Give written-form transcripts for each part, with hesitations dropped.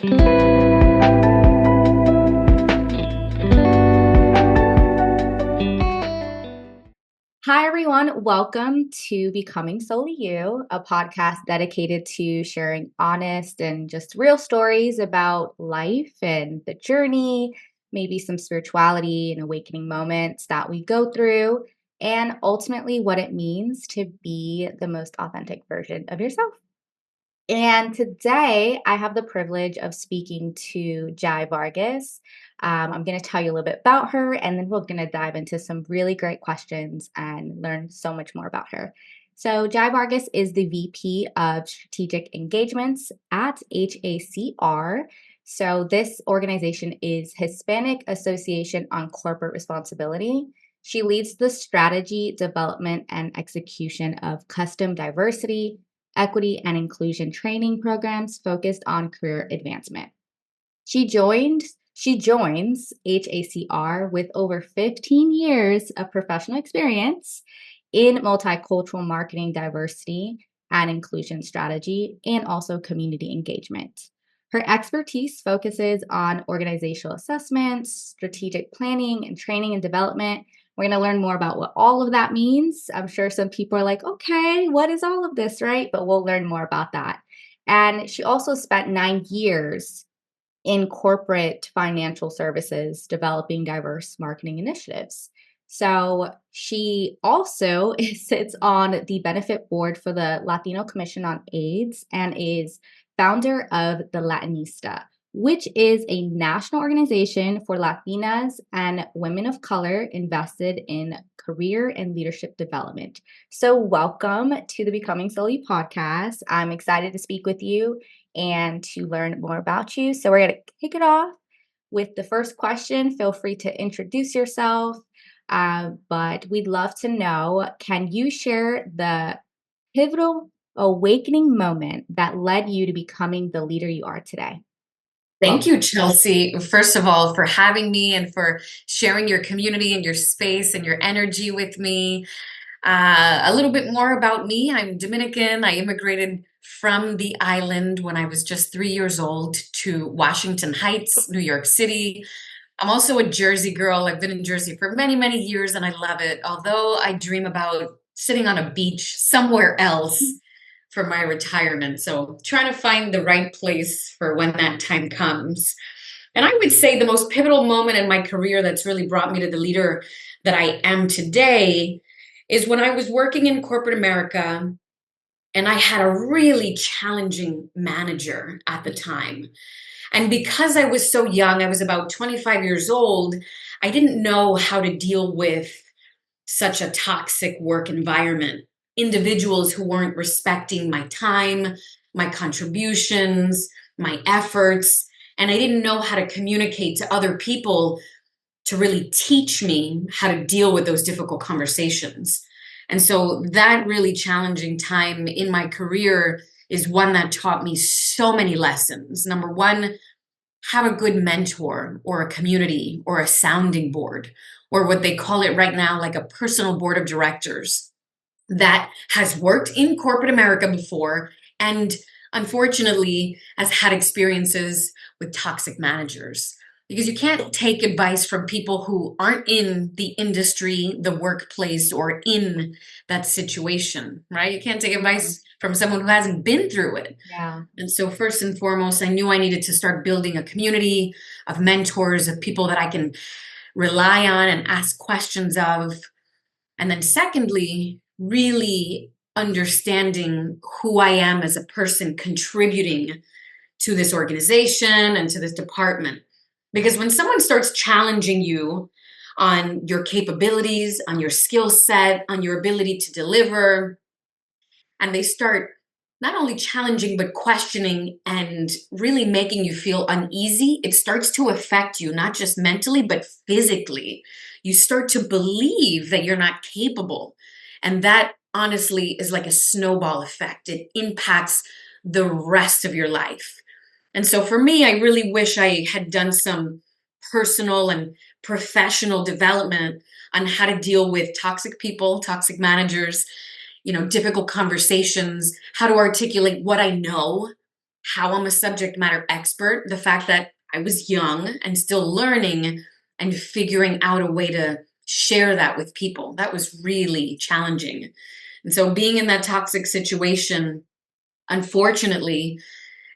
Hi, everyone. Welcome to Becoming Solely You, a podcast dedicated to sharing honest and just real stories about life and the journey, maybe some spirituality and awakening moments that we go through, and ultimately what it means to be the most authentic version of yourself. And today I have the privilege of speaking to Jai Vargas. I'm going to tell you a little bit about her, and then we're going to dive into some really great questions and learn so much more about her. So, Jai Vargas is the VP of Strategic Engagements at HACR. So, this organization is Hispanic Association on Corporate Responsibility. She leads the strategy, development, and execution of custom diversity, equity, and inclusion training programs focused on career advancement. She joins HACR with over 15 years of professional experience in multicultural marketing, diversity and inclusion strategy, and also community engagement. Her expertise focuses on organizational assessments, strategic planning, and training and development. We're going to learn more about what all of that means. I'm sure some people are like, okay, what is all of this, right? But we'll learn more about that. And she also spent 9 years in corporate financial services developing diverse marketing initiatives. So she also sits on the benefit board for the Latino Commission on AIDS and is founder of the Latinista, which is a national organization for Latinas and women of color invested in career and leadership development. So welcome to the Becoming Solely podcast. I'm excited to speak with you and to learn more about you. So we're going to kick it off with the first question. Feel free to introduce yourself, but we'd love to know, can you share the pivotal awakening moment that led you to becoming the leader you are today? Thank you, Chelsea, first of all, for having me and for sharing your community and your space and your energy with me. A little bit more about me. I'm Dominican. I immigrated from the island when I was just 3 years old to Washington Heights, New York City. I'm also a Jersey girl. I've been in Jersey for many, many years and I love it. Although I dream about sitting on a beach somewhere else for my retirement. So trying to find the right place for when that time comes. And I would say the most pivotal moment in my career that's really brought me to the leader that I am today is when I was working in corporate America and I had a really challenging manager at the time. And because I was so young, I was about 25 years old, I didn't know how to deal with such a toxic work environment. Individuals who weren't respecting my time, my contributions, my efforts, and I didn't know how to communicate to other people to really teach me how to deal with those difficult conversations. And so that really challenging time in my career is one that taught me so many lessons. Number one, have a good mentor or a community or a sounding board, or what they call it right now, like a personal board of directors that has worked in corporate America before and unfortunately has had experiences with toxic managers. Because you can't take advice from people who aren't in the industry, the workplace, or in that situation, right? You can't take advice from someone who hasn't been through it. Yeah. And so first and foremost, I knew I needed to start building a community of mentors, of people that I can rely on and ask questions of. And then secondly, really understanding who I am as a person contributing to this organization and to this department. Because when someone starts challenging you on your capabilities, on your skill set, on your ability to deliver, and they start not only challenging but questioning and really making you feel uneasy, it starts to affect you not just mentally but physically. You start to believe that you're not capable, and that honestly is like a snowball effect. It impacts the rest of your life. And so for me, I really wish I had done some personal and professional development on how to deal with toxic people, toxic managers, difficult conversations, how to articulate what I know how I'm a subject matter expert, the fact that I was young and still learning and figuring out a way to share that with people. That was really challenging. And so being in that toxic situation, unfortunately,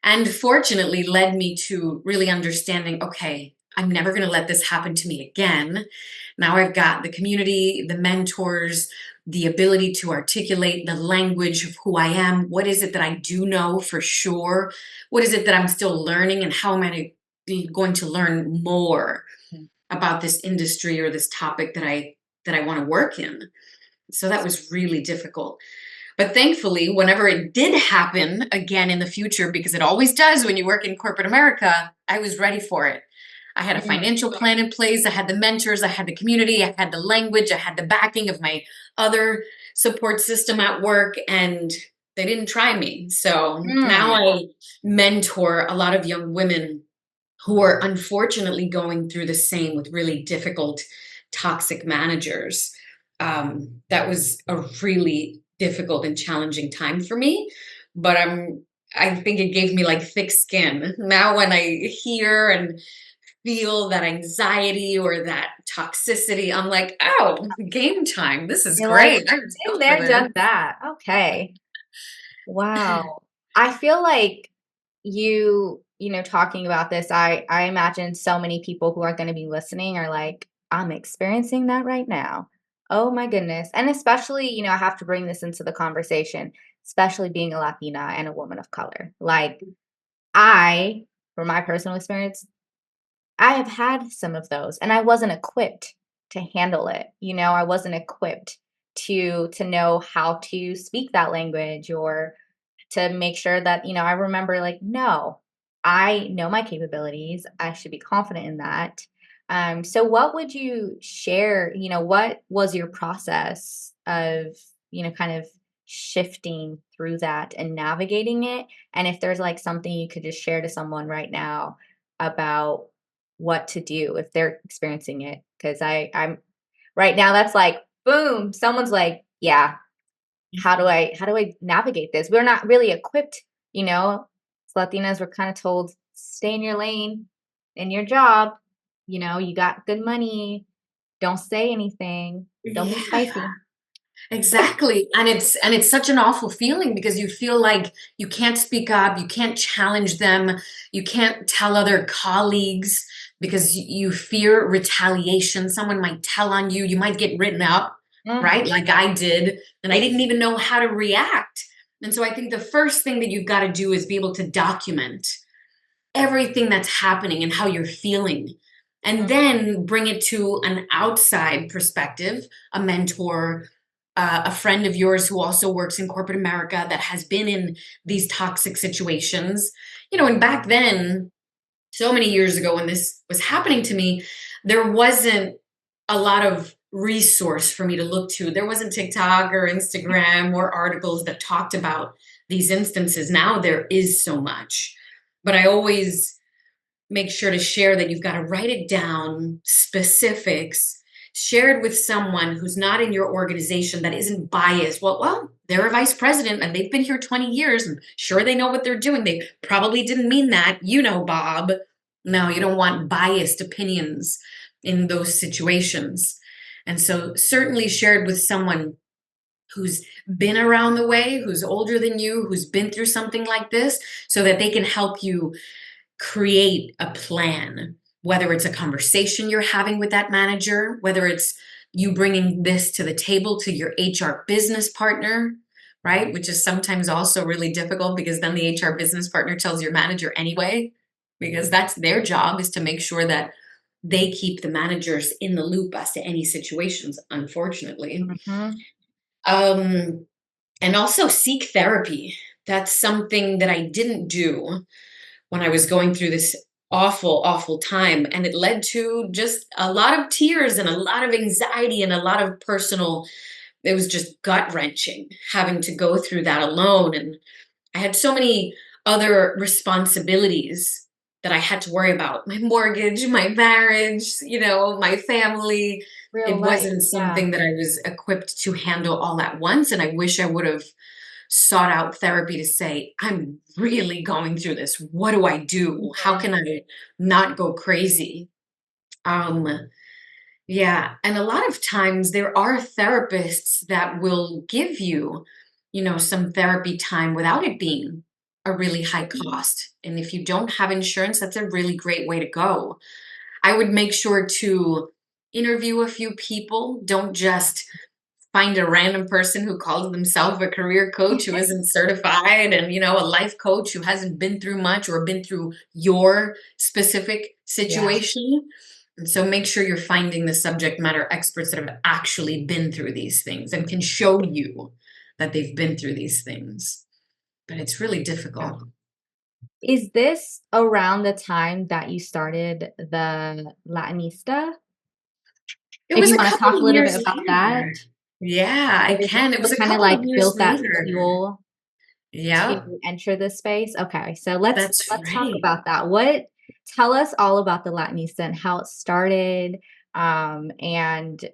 and fortunately led me to really understanding, okay, I'm never going to let this happen to me again. Now I've got the community, the mentors, the ability to articulate the language of who I am. What is it that I do know for sure? What is it that I'm still learning? And how am I going to learn more about this industry or this topic that I want to work in? So that was really difficult. But thankfully, whenever it did happen again in the future, because it always does when you work in corporate America, I was ready for it. I had a Mm. financial plan in place. I had the mentors. I had the community. I had the language. I had the backing of my other support system at work, and they didn't try me. So now Mm. I mentor a lot of young women who are unfortunately going through the same with really difficult, toxic managers. That was a really difficult and challenging time for me, but I think it gave me like thick skin. Now when I hear and feel that anxiety or that toxicity, I'm like, oh, game time. This is You're like, great. Let's been go for there, this. done that. Okay. Wow. I feel like talking about this, I imagine so many people who are going to be listening are like, I'm experiencing that right now. Oh my goodness. And especially, I have to bring this into the conversation, especially being a Latina and a woman of color. Like, I, from my personal experience, I have had some of those and I wasn't equipped to handle it. I wasn't equipped to know how to speak that language or to make sure that, I remember like, no, I know my capabilities. I should be confident in that. So what would you share? What was your process of, kind of shifting through that and navigating it? And if there's like something you could just share to someone right now about what to do if they're experiencing it. Cause I'm right now, that's like, boom, someone's like, yeah, how do I navigate this? We're not really equipped, you know. As Latinas, we're kind of told stay in your lane, in your job. You got good money. Don't say anything. Don't be Yeah. spicy. Exactly. And it's such an awful feeling because you feel like you can't speak up, you can't challenge them, you can't tell other colleagues because you fear retaliation. Someone might tell on you, you might get written up, Mm, right? Like I did, and I didn't even know how to react. And so I think the first thing that you've got to do is be able to document everything that's happening and how you're feeling. And mm, then bring it to an outside perspective, a mentor, a friend of yours who also works in corporate America that has been in these toxic situations. And back then, so many years ago when this was happening to me, there wasn't a lot of resource for me to look to. There wasn't TikTok or Instagram or articles that talked about these instances. Now there is so much. But I always make sure to share that you've got to write it down, specifics, share it with someone who's not in your organization that isn't biased. Well, they're a vice president and they've been here 20 years and sure they know what they're doing. They probably didn't mean that, Bob. No, you don't want biased opinions in those situations. And so certainly shared with someone who's been around the way, who's older than you, who's been through something like this, so that they can help you create a plan, whether it's a conversation you're having with that manager, whether it's you bringing this to the table to your HR business partner, right? Which is sometimes also really difficult because then the HR business partner tells your manager anyway, because that's their job is to make sure that they keep the managers in the loop as to any situations, unfortunately. mhm. Um, and also seek therapy. That's something that I didn't do when I was going through this awful, awful time. And it led to just a lot of tears and a lot of anxiety and a lot of personal, it was just gut wrenching having to go through that alone. And I had so many other responsibilities that I had to worry about my mortgage, my marriage, my family. Real It life. wasn't Yeah. something that I was equipped to handle all at once. And I wish I would have sought out therapy to say, I'm really going through this. What do I do? How Mhm. can I not go crazy? Um, yeah, and a lot of times there are therapists that will give you, some therapy time without it being a really high cost. And if you don't have insurance, that's a really great way to go. I would make sure to interview a few people. Don't just find a random person who calls themselves a career coach who isn't certified and, a life coach who hasn't been through much or been through your specific Yeah. situation. And so make sure you're finding the subject matter experts that have actually been through these things and can show you that they've been through these things. But it's really Yeah. difficult. Is this around the time that you started the Latinista? It If was you a wanna couple talk of a little bit years about that? later. Yeah, I But is this can. It was what a kinda, couple of like, years built that later. fuel to Yep, enter this space? Okay, so let's that's let's talk right. about that. Tell us all about the Latinista and how it started, and,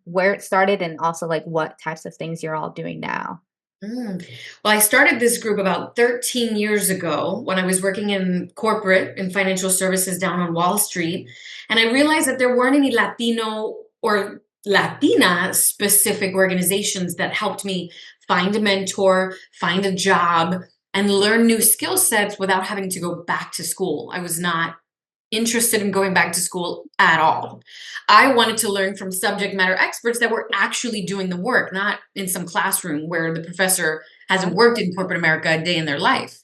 where it started and also, like, what types of things you're all doing now. Mm. Well, I started this group about 13 years ago when I was working in corporate and financial services down on Wall Street. And I realized that there weren't any Latino or Latina specific organizations that helped me find a mentor, find a job, and learn new skill sets without having to go back to school. I was not interested in going back to school at all. I wanted to learn from subject matter experts that were actually doing the work, not in some classroom where the professor hasn't worked in corporate America a day in their life.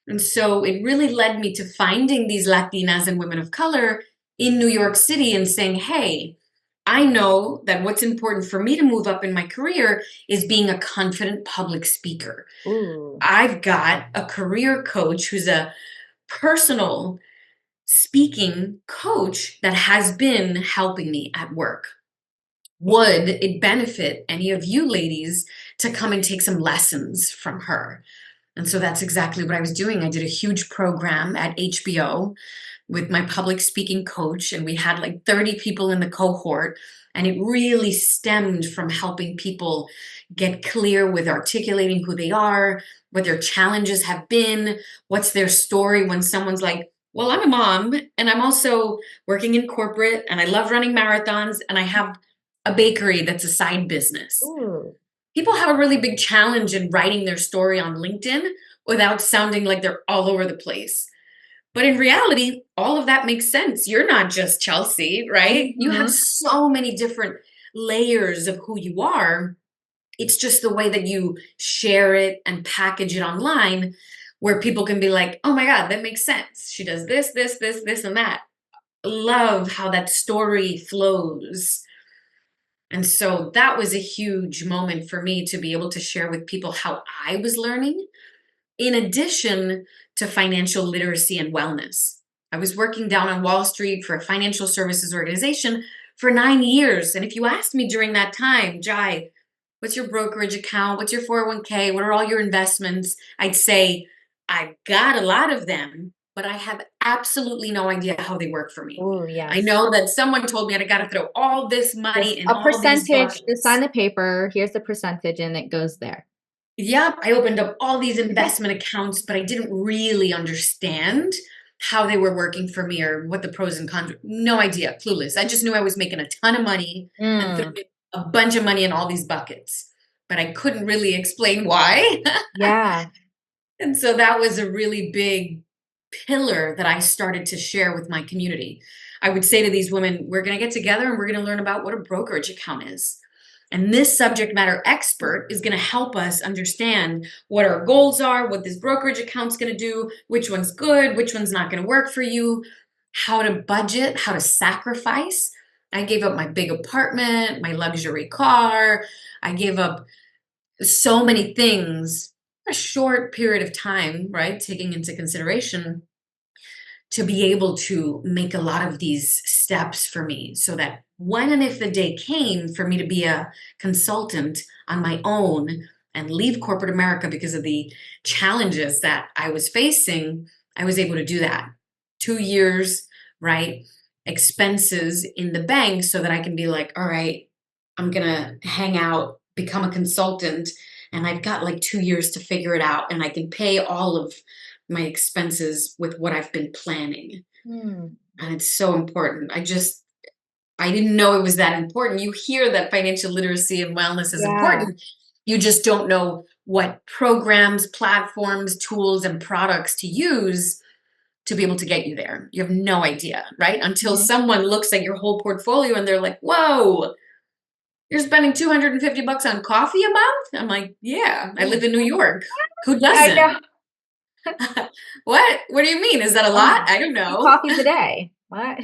And so it really led me to finding these Latinas and women of color in New York City and saying, hey, I know that what's important for me to move up in my career is being a confident public speaker. Ooh. I've got a career coach who's a personal speaking coach that has been helping me at work. Would it benefit any of you ladies to come and take some lessons from her? And so that's exactly what I was doing. I did a huge program at HBO with my public speaking coach, and we had like 30 people in the cohort. And it really stemmed from helping people get clear with articulating who they are, what their challenges have been, what's their story when someone's like, well, I'm a mom and I'm also working in corporate and I love running marathons and I have a bakery that's a side business. Ooh. People have a really big challenge in writing their story on LinkedIn without sounding like they're all over the place. But in reality, all of that makes sense. You're not just Chelsea, right? You have Mhm. so many different layers of who you are. It's just the way that you share it and package it online where people can be like, oh my God, that makes sense. She does this, this, this, this, and that. Love how that story flows. And so that was a huge moment for me to be able to share with people how I was learning, in addition to financial literacy and wellness. I was working down on Wall Street for a financial services organization for 9 years. And if you asked me during that time, Jai, what's your brokerage account? What's your 401k? What are all your investments? I'd say, I've got a lot of them, but I have absolutely no idea how they work for me. Ooh, I yes. know that someone told me I got to throw all this Just money in a all these percentage, just sign buckets. the paper, here's the percentage, and it goes there. Yep, I opened up all these investment accounts, but I didn't really understand how they were working for me or what the pros and cons were. No idea, clueless. I just knew I was making a ton of money and Mm, throwing a bunch of money in all these buckets, but I couldn't really explain why. yeah. And so that was a really big pillar that I started to share with my community. I would say to these women, we're going to get together and we're going to learn about what a brokerage account is. And this subject matter expert is going to help us understand what our goals are, what this brokerage account's going to do, which one's good, which one's not going to work for you, how to budget, how to sacrifice. I gave up my big apartment, my luxury car. I gave up so many things in a short period of time, right? Taking into consideration to be able to make a lot of these steps for me so that when and if the day came for me to be a consultant on my own and leave corporate America because of the challenges that I was facing, I was able to do that. 2 years, right? Expenses in the bank so that I can be like, all right, I'm going to hang out, become a consultant, and I've got like 2 years to figure it out, and I can pay all of my expenses with what I've been planning. Mm. And it's so important. I didn't know it was that important. You hear that financial literacy and wellness is Yeah. important. You just don't know what programs, platforms, tools, and products to use to be able to get you there. You have no idea, right? Until Mhm. someone looks at your whole portfolio and they're like, whoa, you're spending 250 bucks on coffee a month? I'm like, yeah, I live in New York. Who I doesn't? know. What? What do you mean? Is that a lot? I don't 2 know. coffees a day. What?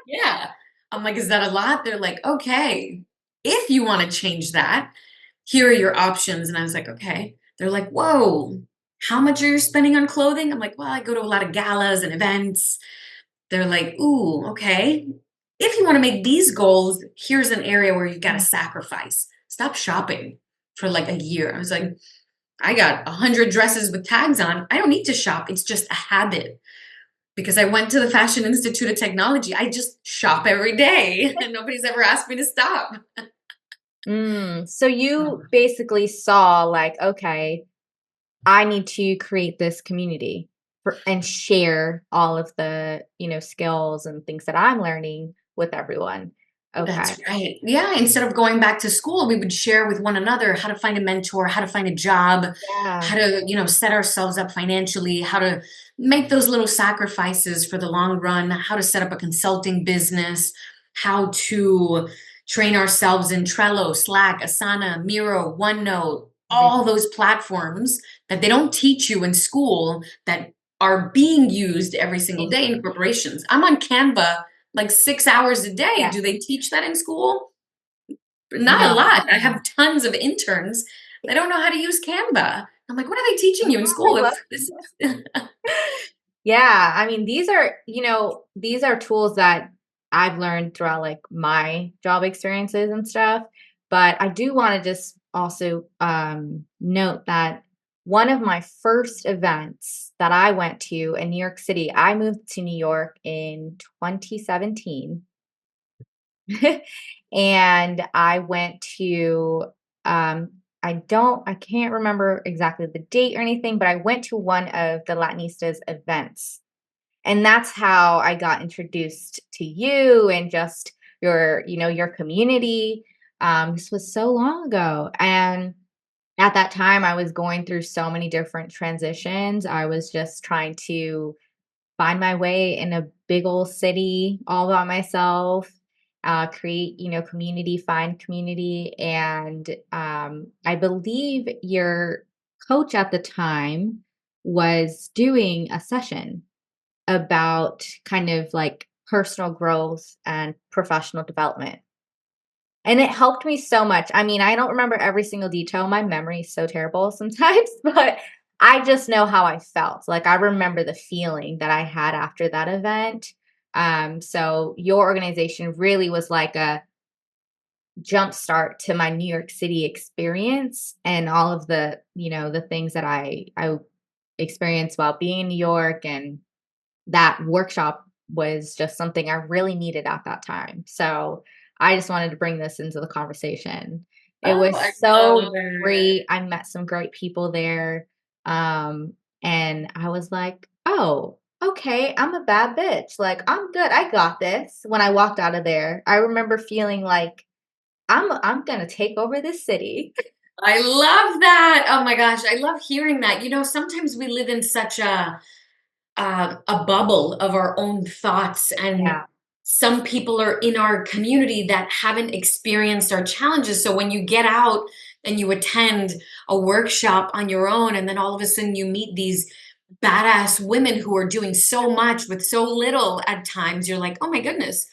Yeah. I'm like, is that a lot? They're like, okay, if you want to change that, here are your options. And I was like, okay. They're like, whoa, how much are you spending on clothing? I'm like, well, I go to a lot of galas and events. They're like, ooh, okay. If you want to make these goals, here's an area where you've got to Mm. sacrifice. Stop shopping for like a year. I was like, I got 100 dresses with tags on. I don't need to shop. It's just a habit because I went to the Fashion Institute of Technology. I just shop every day and nobody's ever asked me to stop. So you basically saw like, okay, I need to create this community and share all of the, skills and things that I'm learning with everyone. Okay. That's right. Yeah, instead of going back to school, we would share with one another how to find a mentor, how to find a job, Yeah. how to, set ourselves up financially, how to make those little sacrifices for the long run, how to set up a consulting business, how to train ourselves in Trello, Slack, Asana, Miro, OneNote, all Everything. those platforms that they don't teach you in school that are being used every single day in corporations. I'm on Canva like 6 hours a day. Yeah. Do they teach that in school? Not a No. lot. I have tons of interns that don't know how to use Canva. I'm like, "What are they teaching you in I school love if this is" Yeah, I mean, these are tools that I've learned throughout like my job experiences and stuff. But I do want to just also note that one of my first events that I went to in New York City, I moved to New York in 2017. And I went to um I can't remember exactly the date or anything, but I went to one of the Latinistas events. And that's how I got introduced to you and just your community. This was so long ago. And at that time, I was going through so many different transitions. I was just trying to find my way in a big old city all by myself, create, community, find community. And I believe your coach at the time was doing a session about kind of like personal growth and professional development. And it helped me so much. I mean, I don't remember every single detail. My memory is so terrible sometimes, but I just know how I felt. Like I remember the feeling that I had after that event. So your organization really was like a jump start to my New York City experience and all of the things that I experienced while being in New York, and that workshop was just something I really needed at that time. So I just wanted to bring this into the conversation. It Oh, I was love so it. great. I met some great people there. Um, and I was like, oh, okay, I'm a bad bitch. Like, I'm good. I got this. When I walked out of there, I remember feeling like I'm gonna take over this city. I love that. Oh my gosh, I love hearing that. Sometimes we live in such a bubble of our own thoughts, and Yeah. some people are in our community that haven't experienced our challenges. So when you get out and you attend a workshop on your own, and then all of a sudden you meet these badass women who are doing so much with so little at times, you're like, oh my goodness,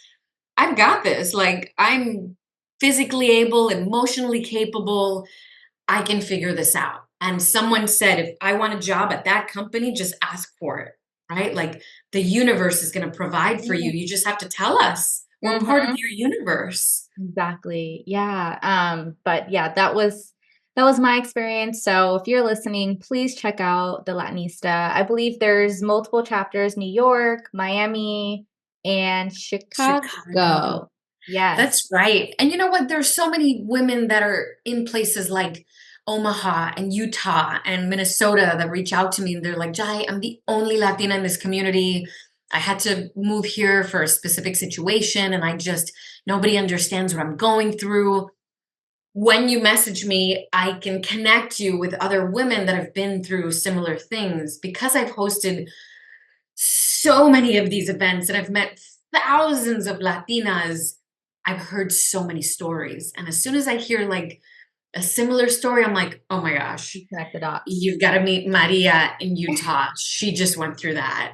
I've got this. Like, I'm physically able, emotionally capable, I can figure this out. And someone said, if I want a job at that company, just ask for it, right? Like, the universe is going to provide for you. You just have to tell us. We're part of Mhm. your universe. Exactly. Yeah. But yeah, that was my experience. So if you're listening, please check out the Latinista. I believe there's multiple chapters, New York, Miami, and Chicago. Chicago. Yes. That's right. And you know what? There's so many women that are in places like Omaha and Utah and Minnesota that reach out to me and they're like, Jai, I'm the only Latina in this community. I had to move here for a specific situation and nobody understands what I'm going through. When you message me, I can connect you with other women that have been through similar things because I've hosted so many of these events and I've met thousands of Latinas. I've heard so many stories. And as soon as I hear like a similar story, I'm like, oh my gosh, You connect the dots. you've got to meet Maria in Utah. She just went through that.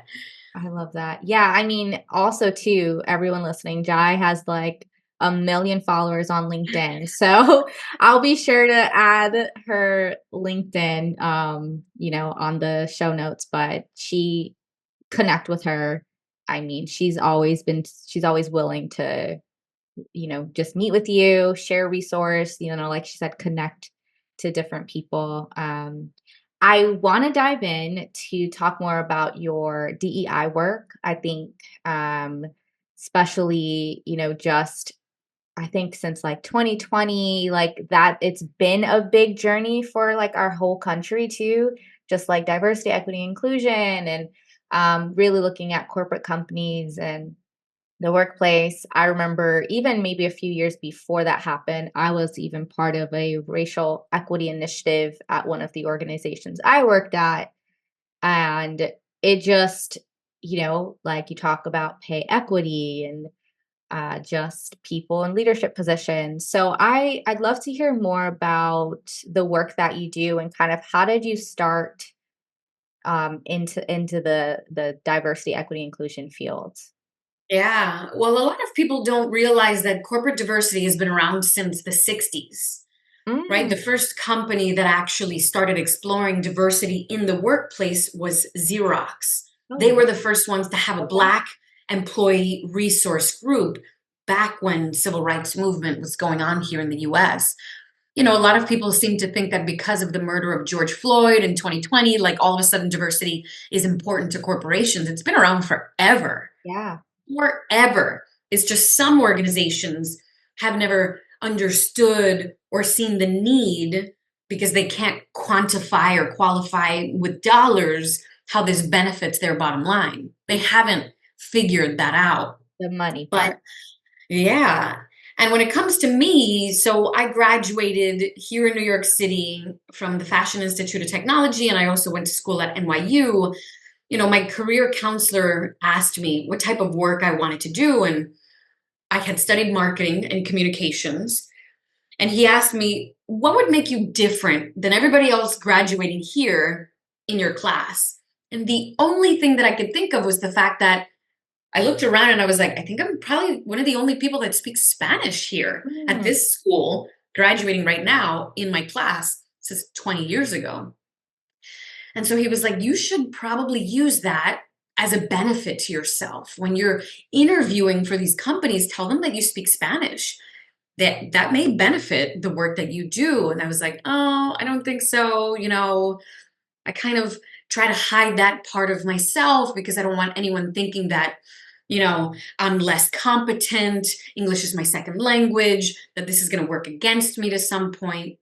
I love that. Yeah, I mean, also too, everyone listening, Jai has like a million followers on LinkedIn. So I'll be sure to add her LinkedIn on the show notes, but she connect with her. I mean, she's always willing to, just meet with you, share resource, like she said, connect to different people. I want to dive in to talk more about your DEI work. I think, especially, just I think since like 2020, like that, it's been a big journey for like our whole country too, just like diversity, equity, inclusion, and really looking at corporate companies and the workplace. I remember even maybe a few years before that happened, I was even part of a racial equity initiative at one of the organizations I worked at. And it just, like you talk about pay equity and just people in leadership positions. So I'd love to hear more about the work that you do and kind of how did you start into the diversity, equity, inclusion fields. Yeah. Well, a lot of people don't realize that corporate diversity has been around since the 60s, right? Mm. The first company that actually started exploring diversity in the workplace was Xerox. Oh, They wow. were the first ones to have a Okay. Black employee resource group back when civil rights movement was going on here in the US. A lot of people seem to think that because of the murder of George Floyd in 2020, like all of a sudden diversity is important to corporations. It's been around forever, Yeah. forever. It's just some organizations have never understood or seen the need because they can't quantify or qualify with dollars how this benefits their bottom line. They haven't figured that out. The money But part. yeah. And when it comes to me, so I graduated here in New York City from the Fashion Institute of Technology, and I also went to school at NYU. My career counselor asked me what type of work I wanted to do, and I had studied marketing and communications. And he asked me, what would make you different than everybody else graduating here in your class? And the only thing that I could think of was the fact that I looked around and I was like, I think I'm probably one of the only people that speaks Spanish here at Mm, this school, graduating right now in my class. This is 20 years ago. And so he was like, you should probably use that as a benefit to yourself. When you're interviewing for these companies, tell them that you speak Spanish. That may benefit the work that you do. And I was like, oh, I don't think so. I kind of try to hide that part of myself because I don't want anyone thinking that, I'm less competent. English is my second language, that this is going to work against me to some point.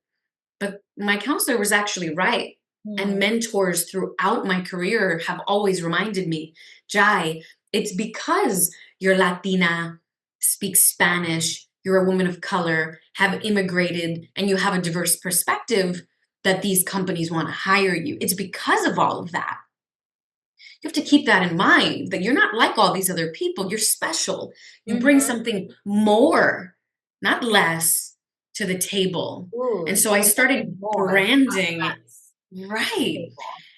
But my counselor was actually right. And mm. mentors throughout my career have always reminded me, Jai, it's because you're Latina, speak Spanish, you're a woman of color, have immigrated, and you have a diverse perspective that these companies want to hire you. It's because of all of that. You have to keep that in mind that you're not like all these other people. You're special. You bring Mhm. something more, not less, to the table. Ooh, And you so I bring something started more, not branding, less, to the right. table.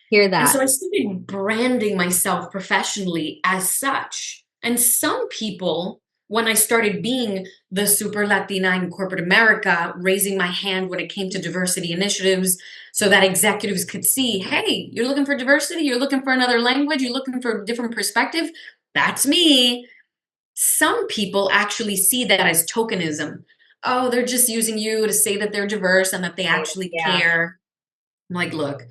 Hear And that. so I started branding myself professionally as such. And some people, when I started being the super Latina in corporate America, raising my hand when it came to diversity initiatives so that executives could see, hey, you're looking for diversity, you're looking for another language, you're looking for a different perspective. That's me. Some people actually see that as tokenism. Oh, they're just using you to say that they're diverse and that they Right, actually yeah. care. I'm like, look,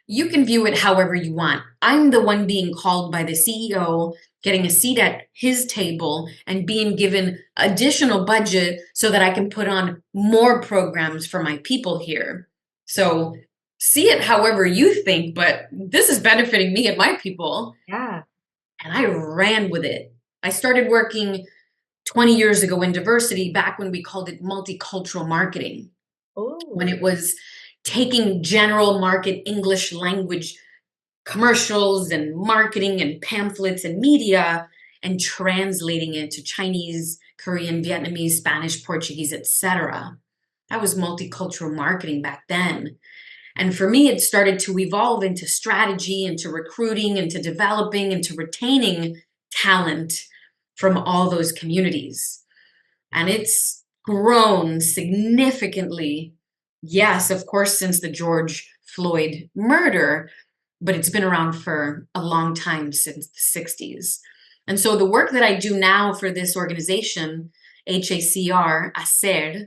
you can view it however you want. I'm the one being called by the CEO, getting a seat at his table, and being given additional budget so that I can put on more programs for my people here. So see it however you think, but this is benefiting me and my people. Yeah. And I ran with it. I started working 20 years ago in diversity, back when we called it multicultural marketing, when it Oh. was taking general market English language commercials and marketing and pamphlets and media and translating it to Chinese, Korean, Vietnamese, Spanish, Portuguese, etc. That was multicultural marketing back then. And for me, it started to evolve into strategy, into recruiting, into developing, into retaining talent from all those communities. And it's grown significantly. Yes, of course, since the George Floyd murder, but it's been around for a long time, since the 60s. And so the work that I do now for this organization, HACR, HACR,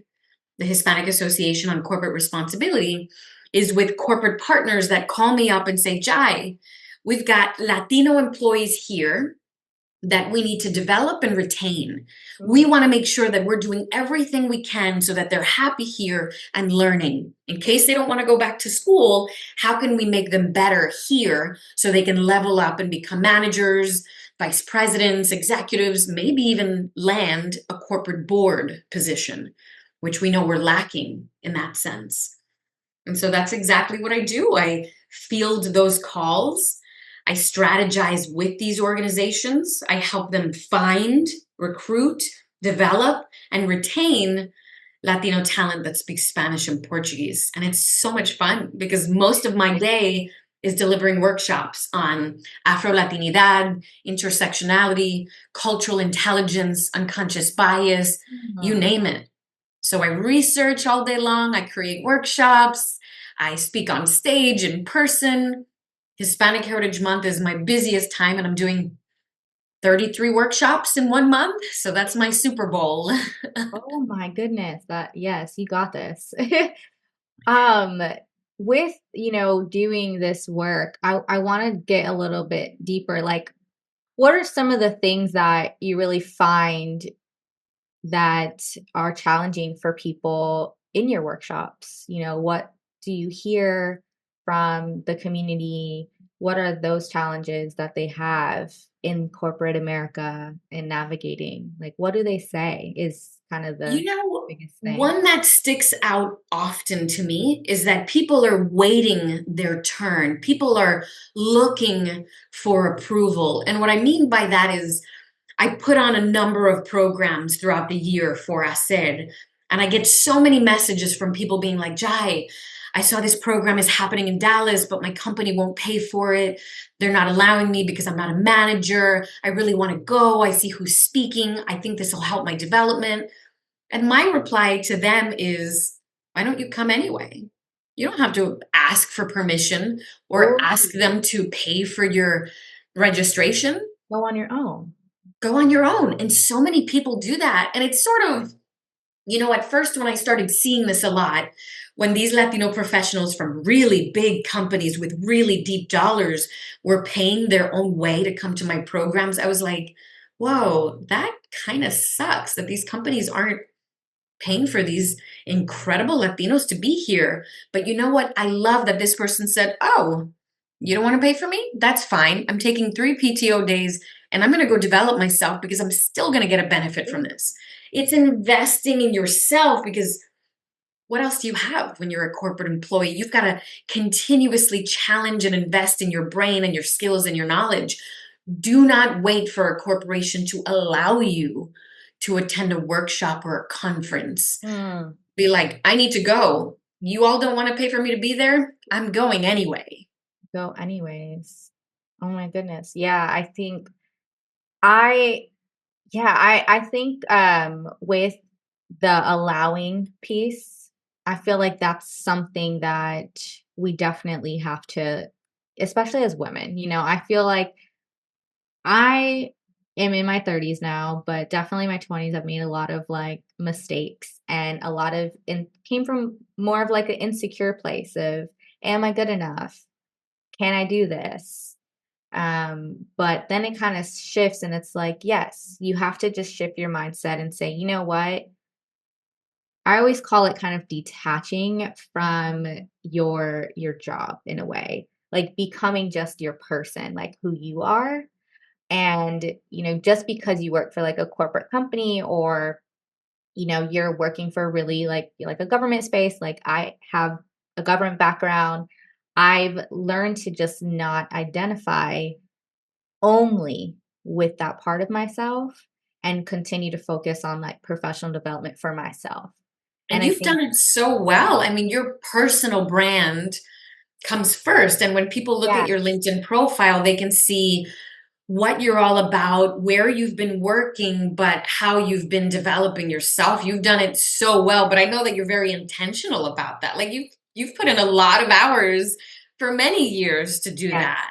the Hispanic Association on Corporate Responsibility, is with corporate partners that call me up and say, Jai, we've got Latino employees here that we need to develop and retain. We Mm. want to make sure that we're doing everything we can so that they're happy here and learning. In case they don't want to go back to school, how can we make them better here so they can level up and become managers, vice presidents, executives, maybe even land a corporate board position, which we know we're lacking in that sense. And so that's exactly what I do. I field those calls. I strategize with these organizations. I help them find, recruit, develop, and retain Latino talent that speaks Spanish and Portuguese. And it's so much fun because most of my day is delivering workshops on Afro Latinidad, intersectionality, cultural intelligence, unconscious bias, you Mhm. name it. So I research all day long, I create workshops, I speak on stage in person. Hispanic Heritage Month is my busiest time, and I'm doing 33 workshops in 1 month. So that's my Super Bowl. Oh my goodness. That yes, you got this. Um, with, doing this work, I wanna get a little bit deeper. Like, what are some of the things that you really find that are challenging for people in your workshops? What do you hear from the community? What are those challenges that they have in corporate America in navigating? Like, what do they say is kind of the You know, biggest thing? one that sticks out often to me is that people are waiting their turn. People are looking for approval. And what I mean by that is I put on a number of programs throughout the year for ACER, and I get so many messages from people being like, Jai, I saw this program is happening in Dallas, but my company won't pay for it. They're not allowing me because I'm not a manager. I really want to go. I see who's speaking. I think this will help my development. And my reply to them is, why don't you come anyway? You don't have to ask for permission or Oh, ask them to pay for your registration. go on your own. Go on your own. And so many people do that. And it's sort of, at first when I started seeing this a lot, when these Latino professionals from really big companies with really deep dollars were paying their own way to come to my programs, I was like, whoa, that kind of sucks that these companies aren't paying for these incredible Latinos to be here. But you know what? I love that this person said, oh, you don't want to pay for me? That's fine. I'm taking 3 PTO days and I'm going to go develop myself because I'm still going to get a benefit from this. It's investing in yourself because what else do you have when you're a corporate employee? You've got to continuously challenge and invest in your brain and your skills and your knowledge. Do not wait for a corporation to allow you to attend a workshop or a conference. Mm, Be like, I need to go. You all don't want to pay for me to be there? I'm going anyway. go anyways. Oh my goodness. Yeah, I I think with the allowing piece, I feel like that's something that we definitely have to, especially as women, I feel like I am in my 30s now, but definitely my 20s I've made a lot of like mistakes and a lot of came from more of like an insecure place of am I good enough? Can I do this? But then it kind of shifts and it's like, yes, you have to just shift your mindset and say, you know what? I always call it kind of detaching from your job in a way, like becoming just your person, like who you are. And, just because you work for like a corporate company or, you're working for really like a government space, like I have a government background, I've learned to just not identify only with that part of myself and continue to focus on like professional development for myself. And And I you've think, done it so well. I mean, your personal brand comes first. And when people look yeah, at your LinkedIn profile, they can see what you're all about, where you've been working, but how you've been developing yourself. You've done it so well, but I know that you're very intentional about that. Like you've put in a lot of hours for many years to do yes. that.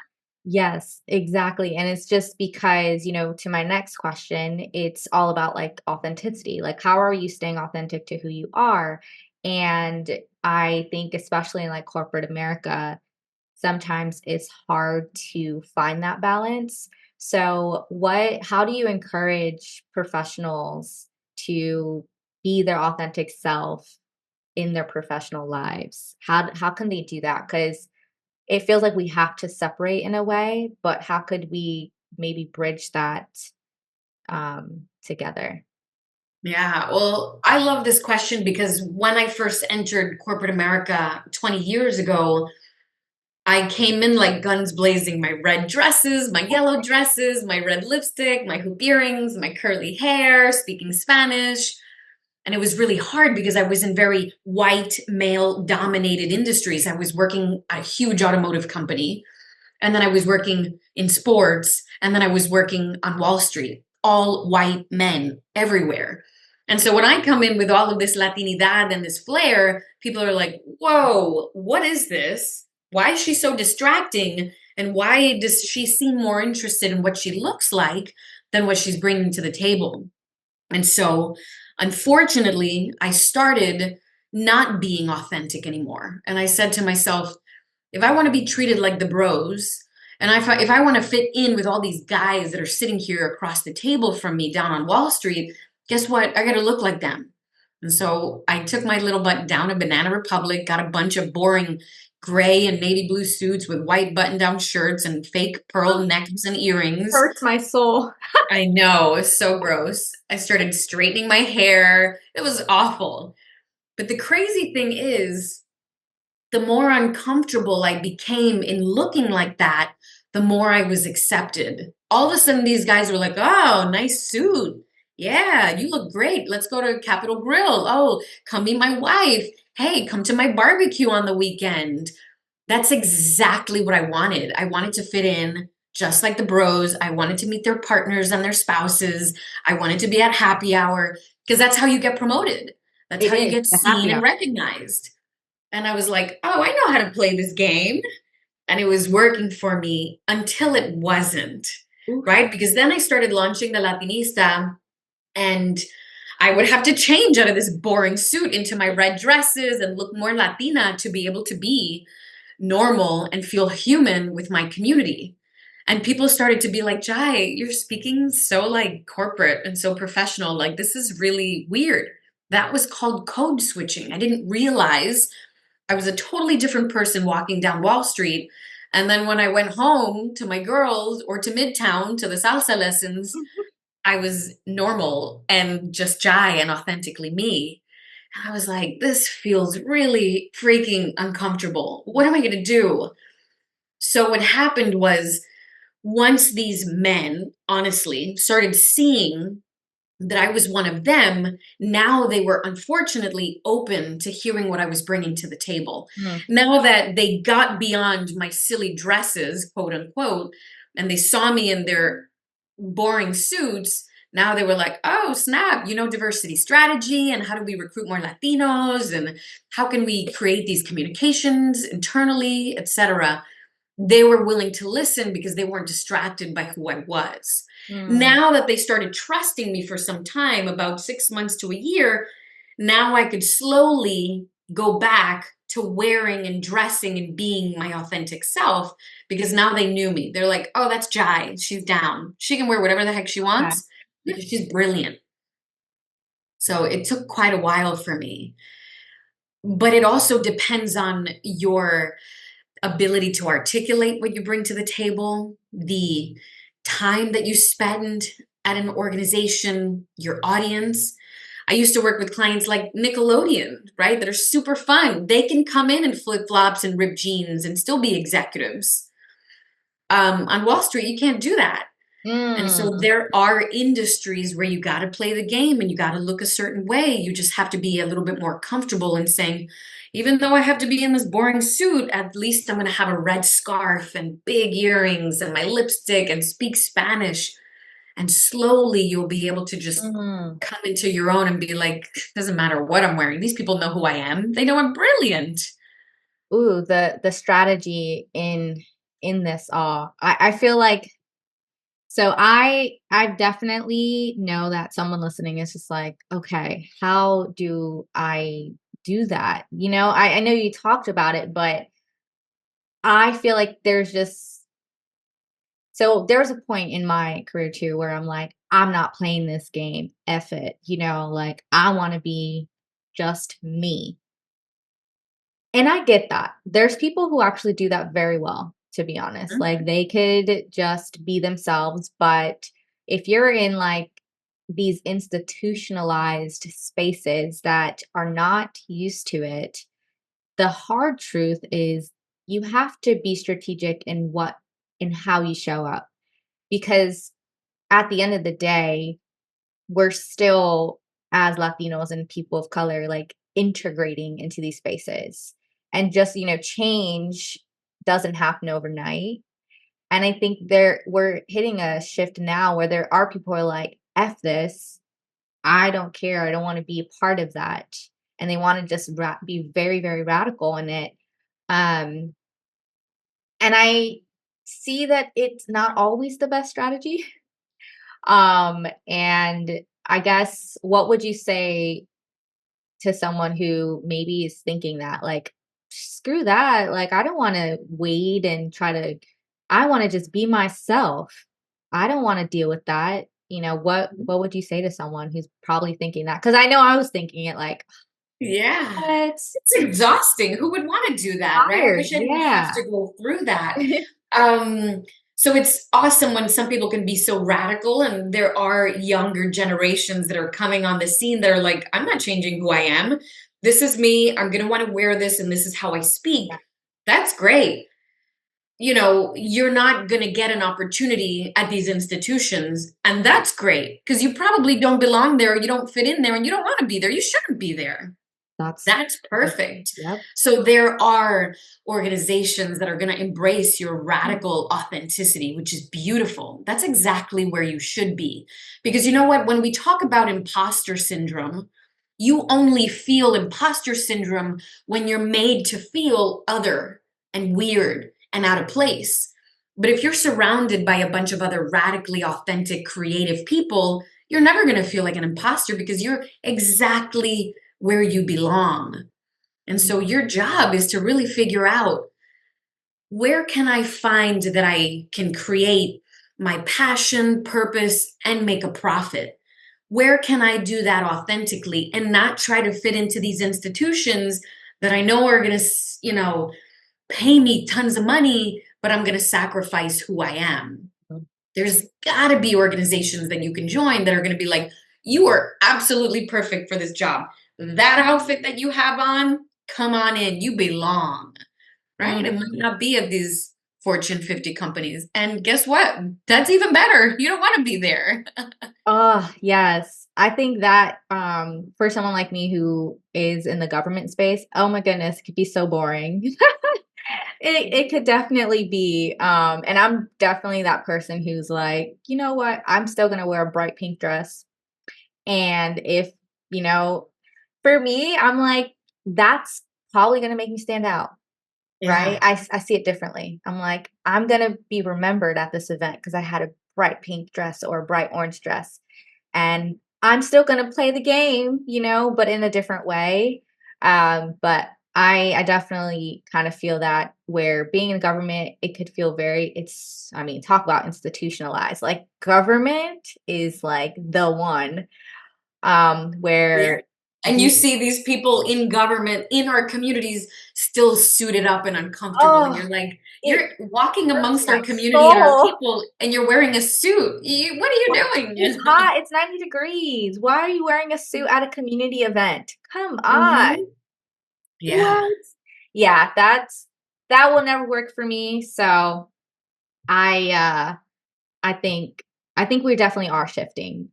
Yes, exactly. And it's just because, to my next question, it's all about like authenticity. Like, how are you staying authentic to who you are? And I think, especially in like corporate America, sometimes it's hard to find that balance. So, how do you encourage professionals to be their authentic self in their professional lives? How can they do that? Because it feels like we have to separate in a way, but how could we maybe bridge that, together? Yeah, well, I love this question because when I first entered corporate America 20 years ago, I came in like guns blazing, my red dresses, my yellow dresses, my red lipstick, my hoop earrings, my curly hair, speaking Spanish. And it was really hard because I was in very white, male dominated industries. I was working at a huge automotive company, and then I was working in sports, and then I was working on Wall Street, all white men everywhere. And so when I come in with all of this Latinidad and this flair, people are like, whoa, what is this? Why is she so distracting? And why does she seem more interested in what she looks like than what she's bringing to the table? And so, unfortunately, I started not being authentic anymore. And I said to myself, if I want to be treated like the bros, and if I want to fit in with all these guys that are sitting here across the table from me down on Wall Street, guess what? I got to look like them. And so I took my little butt down to Banana Republic, got a bunch of boring gray and navy blue suits with white button down shirts and fake pearl necks and earrings. Hurts my soul. I know, it was so gross. I started straightening my hair. It was awful. But the crazy thing is, the more uncomfortable I became in looking like that, the more I was accepted. All of a sudden, these guys were like, oh, nice suit. Yeah, you look great. Let's go to Capitol Grill. Oh, come meet my wife. Hey, come to my barbecue on the weekend. That's exactly what I wanted. I wanted to fit in just like the bros. I wanted to meet their partners and their spouses. I wanted to be at happy hour because that's how you get promoted. That's It how you is get the seen happy and hour. recognized. And I was like, oh, I know how to play this game. And it was working for me until it wasn't, Oof. right? Because then I started launching the Latinista, and I would have to change out of this boring suit into my red dresses and look more Latina to be able to be normal and feel human with my community. And people started to be like, Jai, you're speaking so like corporate and so professional. Like, this is really weird. That was called code switching. I didn't realize I was a totally different person walking down Wall Street. And then when I went home to my girls or to Midtown to the salsa lessons, I was normal and just Jai and authentically me. And I was like, this feels really freaking uncomfortable. What am I going to do? So, what happened was once these men, honestly, started seeing that I was one of them, now they were unfortunately open to hearing what I was bringing to the table. Mm, Now that they got beyond my silly dresses, quote unquote, and they saw me in their boring suits, now they were like, oh, snap, you know, diversity strategy and how do we recruit more Latinos and how can we create these communications internally, etc. They were willing to listen because they weren't distracted by who I was. mm. Now that they started trusting me for some time, about 6 months to a year, now I could slowly go back to wearing and dressing and being my authentic self because now they knew me. They're like, oh, that's Jai. She's down. She can wear whatever the heck she Yeah. wants because she's brilliant. So it took quite a while for me. But it also depends on your ability to articulate what you bring to the table, the time that you spend at an organization, your audience. I used to work with clients like Nickelodeon, right? That are super fun. They can come in flip flops and ripped jeans and still be executives. On Wall Street, you can't do that. And so Mm, there are industries where you got to play the game and you got to look a certain way. You just have to be a little bit more comfortable in saying, even though I have to be in this boring suit, at least I'm going to have a red scarf and big earrings and my lipstick and speak Spanish. And slowly you'll be able to just mm. come into your own and be like, doesn't matter what I'm wearing. These people know who I am. They know I'm brilliant. Ooh, the strategy in this all. I feel like so I definitely know that someone listening is just like, okay, how do I do that? I know you talked about it, but I feel like there's just so there was a point in my career too where I'm like, I'm not playing this game. F it. Like I want to be just me. And I get that. There's people who actually do that very well, to be honest. Like they could just be themselves, but if you're in like these institutionalized spaces that are not used to it, the hard truth is you have to be strategic in what and how you show up because at the end of the day, we're still as Latinos and people of color like integrating into these spaces. And just, change doesn't happen overnight. And I think we're hitting a shift now where there are people who are like, F this. I don't care. I don't want to be a part of that. And they want to just be very, very radical in it. Um, and I see that it's not always the best strategy. And I guess what would you say to someone who maybe is thinking that, like, screw that. Like, I don't want to wait and I want to just be myself. I don't want to deal with that. What would you say to someone who's probably thinking that? Because I know I was thinking it like, Yeah. what? It's exhausting. Who would want to do that, right? I Tired. wish I didn't have Yeah. to go through that. Um, so it's awesome when some people can be so radical, and there are younger generations that are coming on the scene that are like, I'm not changing who I am. This is me. I'm going to want to wear this, and this is how I speak. That's great. You're not going to get an opportunity at these institutions, and that's great because you probably don't belong there, you don't fit in there, and you don't want to be there. You shouldn't be there. That's That's perfect. Yep. So there are organizations that are going to embrace your radical authenticity, which is beautiful. That's exactly where you should be. Because you know what? When we talk about imposter syndrome, you only feel imposter syndrome when you're made to feel other and weird and out of place. But if you're surrounded by a bunch of other radically authentic, creative people, you're never going to feel like an imposter because you're exactly where you belong. And so your job is to really figure out, where can I find that I can create my passion, purpose, and make a profit? Where can I do that authentically and not try to fit into these institutions that I know are going to, pay me tons of money, but I'm going to sacrifice who I am? There's got to be organizations that you can join that are going to be like, you are absolutely perfect for this job. That outfit that you have on, come on in, you belong, right? It might Mhm. not be of these Fortune 50 companies. And guess what? That's even better. You don't want to be there. Oh, yes. I think that, for someone like me who is in the government space, oh my goodness, it could be so boring. It could definitely be, and I'm definitely that person who's like, "You know what? I'm still gonna wear a bright pink dress." And if, you know, for me, I'm like, that's probably gonna make me stand out. Right? Yeah. I see it differently. I'm like, I'm gonna be remembered at this event because I had a bright pink dress or a bright orange dress, and I'm still gonna play the game, but in a different way. But I definitely kind of feel that where being in government, it could feel I mean, talk about institutionalized. Like government is like the one. Yeah. where And you you see these people in government, in our communities, still suited up and uncomfortable. And oh, you're like, it you're walking hurts amongst my our community and our soul. people, and you're wearing a suit. What are you It's doing? hot, it's 90 degrees. Why are you wearing a suit at a community event? Come on. Hmm. Yeah. What? Yeah, that will never work for me. So I I think I think we definitely are shifting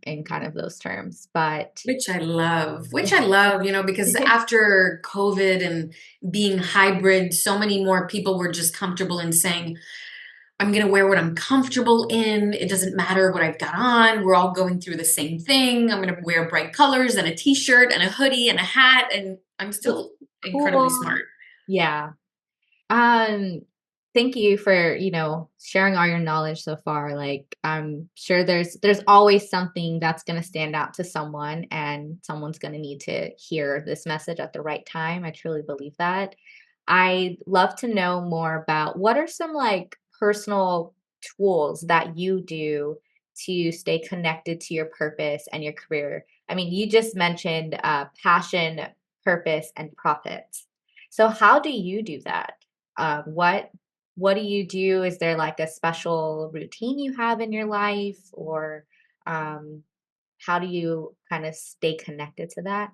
in kind of those terms. But Which I love, because after COVID and being hybrid, so many more people were just comfortable in saying, I'm going to wear what I'm comfortable in. It doesn't matter what I've got on. We're all going through the same thing. I'm going to wear bright colors and a t-shirt and a hoodie and a hat. And I'm it's still incredibly cool. smart. Yeah. Um, Thank you for, sharing all your knowledge so far. Like, I'm sure there's always something that's going to stand out to someone and someone's going to need to hear this message at the right time. I truly believe that. I'd love to know more about what are some like personal tools that you do to stay connected to your purpose and your career. I mean, you just mentioned passion, purpose, and profits. So how do you do that? What do you do? Is there like a special routine you have in your life, or um, how do you kind of stay connected to that?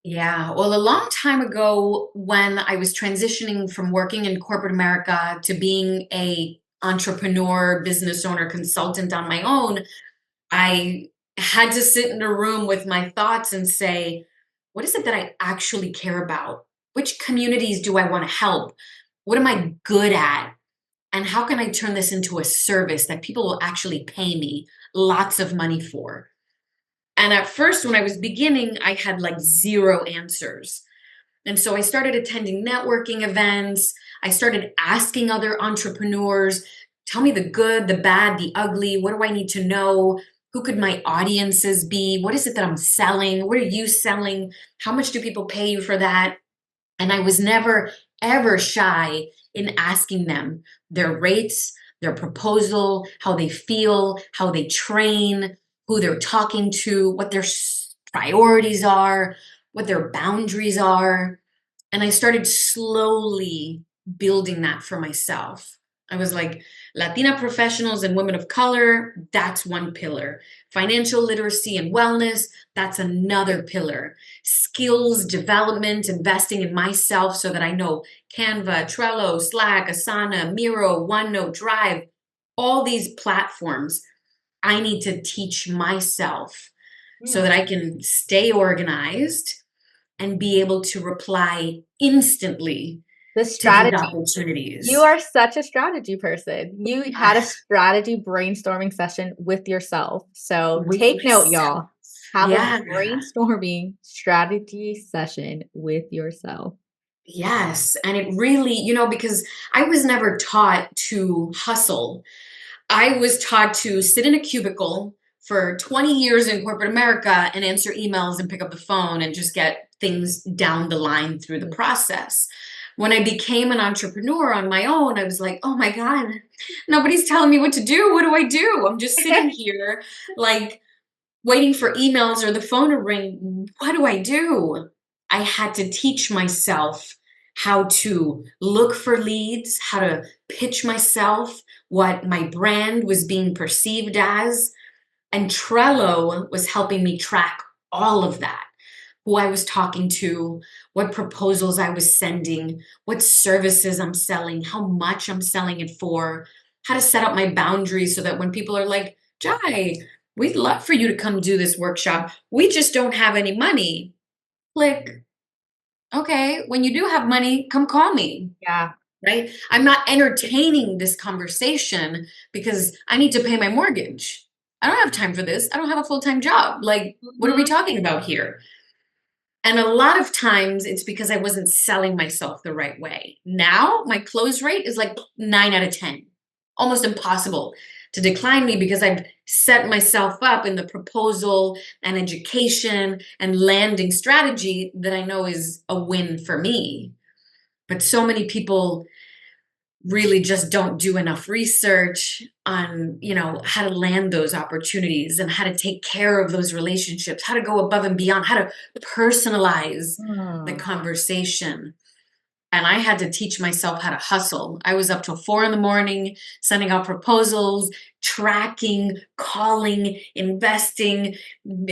Yeah. Well, a long time ago, when I was transitioning from working in corporate America to being a entrepreneur, business owner, consultant on my own, I had to sit in a room with my thoughts and say, what is it that I actually care about? Which communities do I want to help? What am I good at? And how can I turn this into a service that people will actually pay me lots of money for? And at first, when I was beginning, I had like zero answers. And so I started attending networking events. I started asking other entrepreneurs, tell me the good, the bad, the ugly. What do I need to know? Who could my audiences be? What is it that I'm selling? What are you selling? How much do people pay you for that? And I was never, ever shy in asking them their rates, their proposal, how they feel, how they train, who they're talking to, what their priorities are, what their boundaries are. And I started slowly building that for myself. I was like, Latina professionals and women of color, that's one pillar. Financial literacy and wellness, that's another pillar. Skills development, investing in myself so that I know Canva, Trello, Slack, Asana, Miro, OneNote, Drive, all these platforms I need to teach myself so that Hmm. I can stay organized and be able to reply instantly The to these strategy. You opportunities are such a strategy person. You had a strategy brainstorming session with yourself. So with take note, myself. y'all. Have a Yeah. brainstorming strategy session with yourself. Yes. And it really, because I was never taught to hustle. I was taught to sit in a cubicle for 20 years in corporate America and answer emails and pick up the phone and just get things down the line through the Mm. process. When I became an entrepreneur on my own, I was like, oh my God, nobody's telling me what to do. What do I do? I'm just sitting here like waiting for emails or the phone to ring. What do I do? I had to teach myself how to look for leads, how to pitch myself, what my brand was being perceived as. And Trello was helping me track all of that, who I was talking to, what proposals I was sending, what services I'm selling, how much I'm selling it for, how to set up my boundaries so that when people are like, Jai, we'd love for you to come do this workshop. We just don't have any money. Click. Okay, when you do have money, come call me. Yeah. Right? I'm not entertaining this conversation because I need to pay my mortgage. I don't have time for this. I don't have a full time job. Like, what are we Mhm. talking about here? And a lot of times it's because I wasn't selling myself the right way. Now my close rate is like 9 out of 10, almost impossible to decline me because I've set myself up in the proposal and education and landing strategy that I know is a win for me. But so many people really just don't do enough research on, how to land those opportunities and how to take care of those relationships, how to go above and beyond, how to personalize the Mm. conversation. And I had to teach myself how to hustle. I was up till 4 in the morning, sending out proposals, tracking, calling, investing,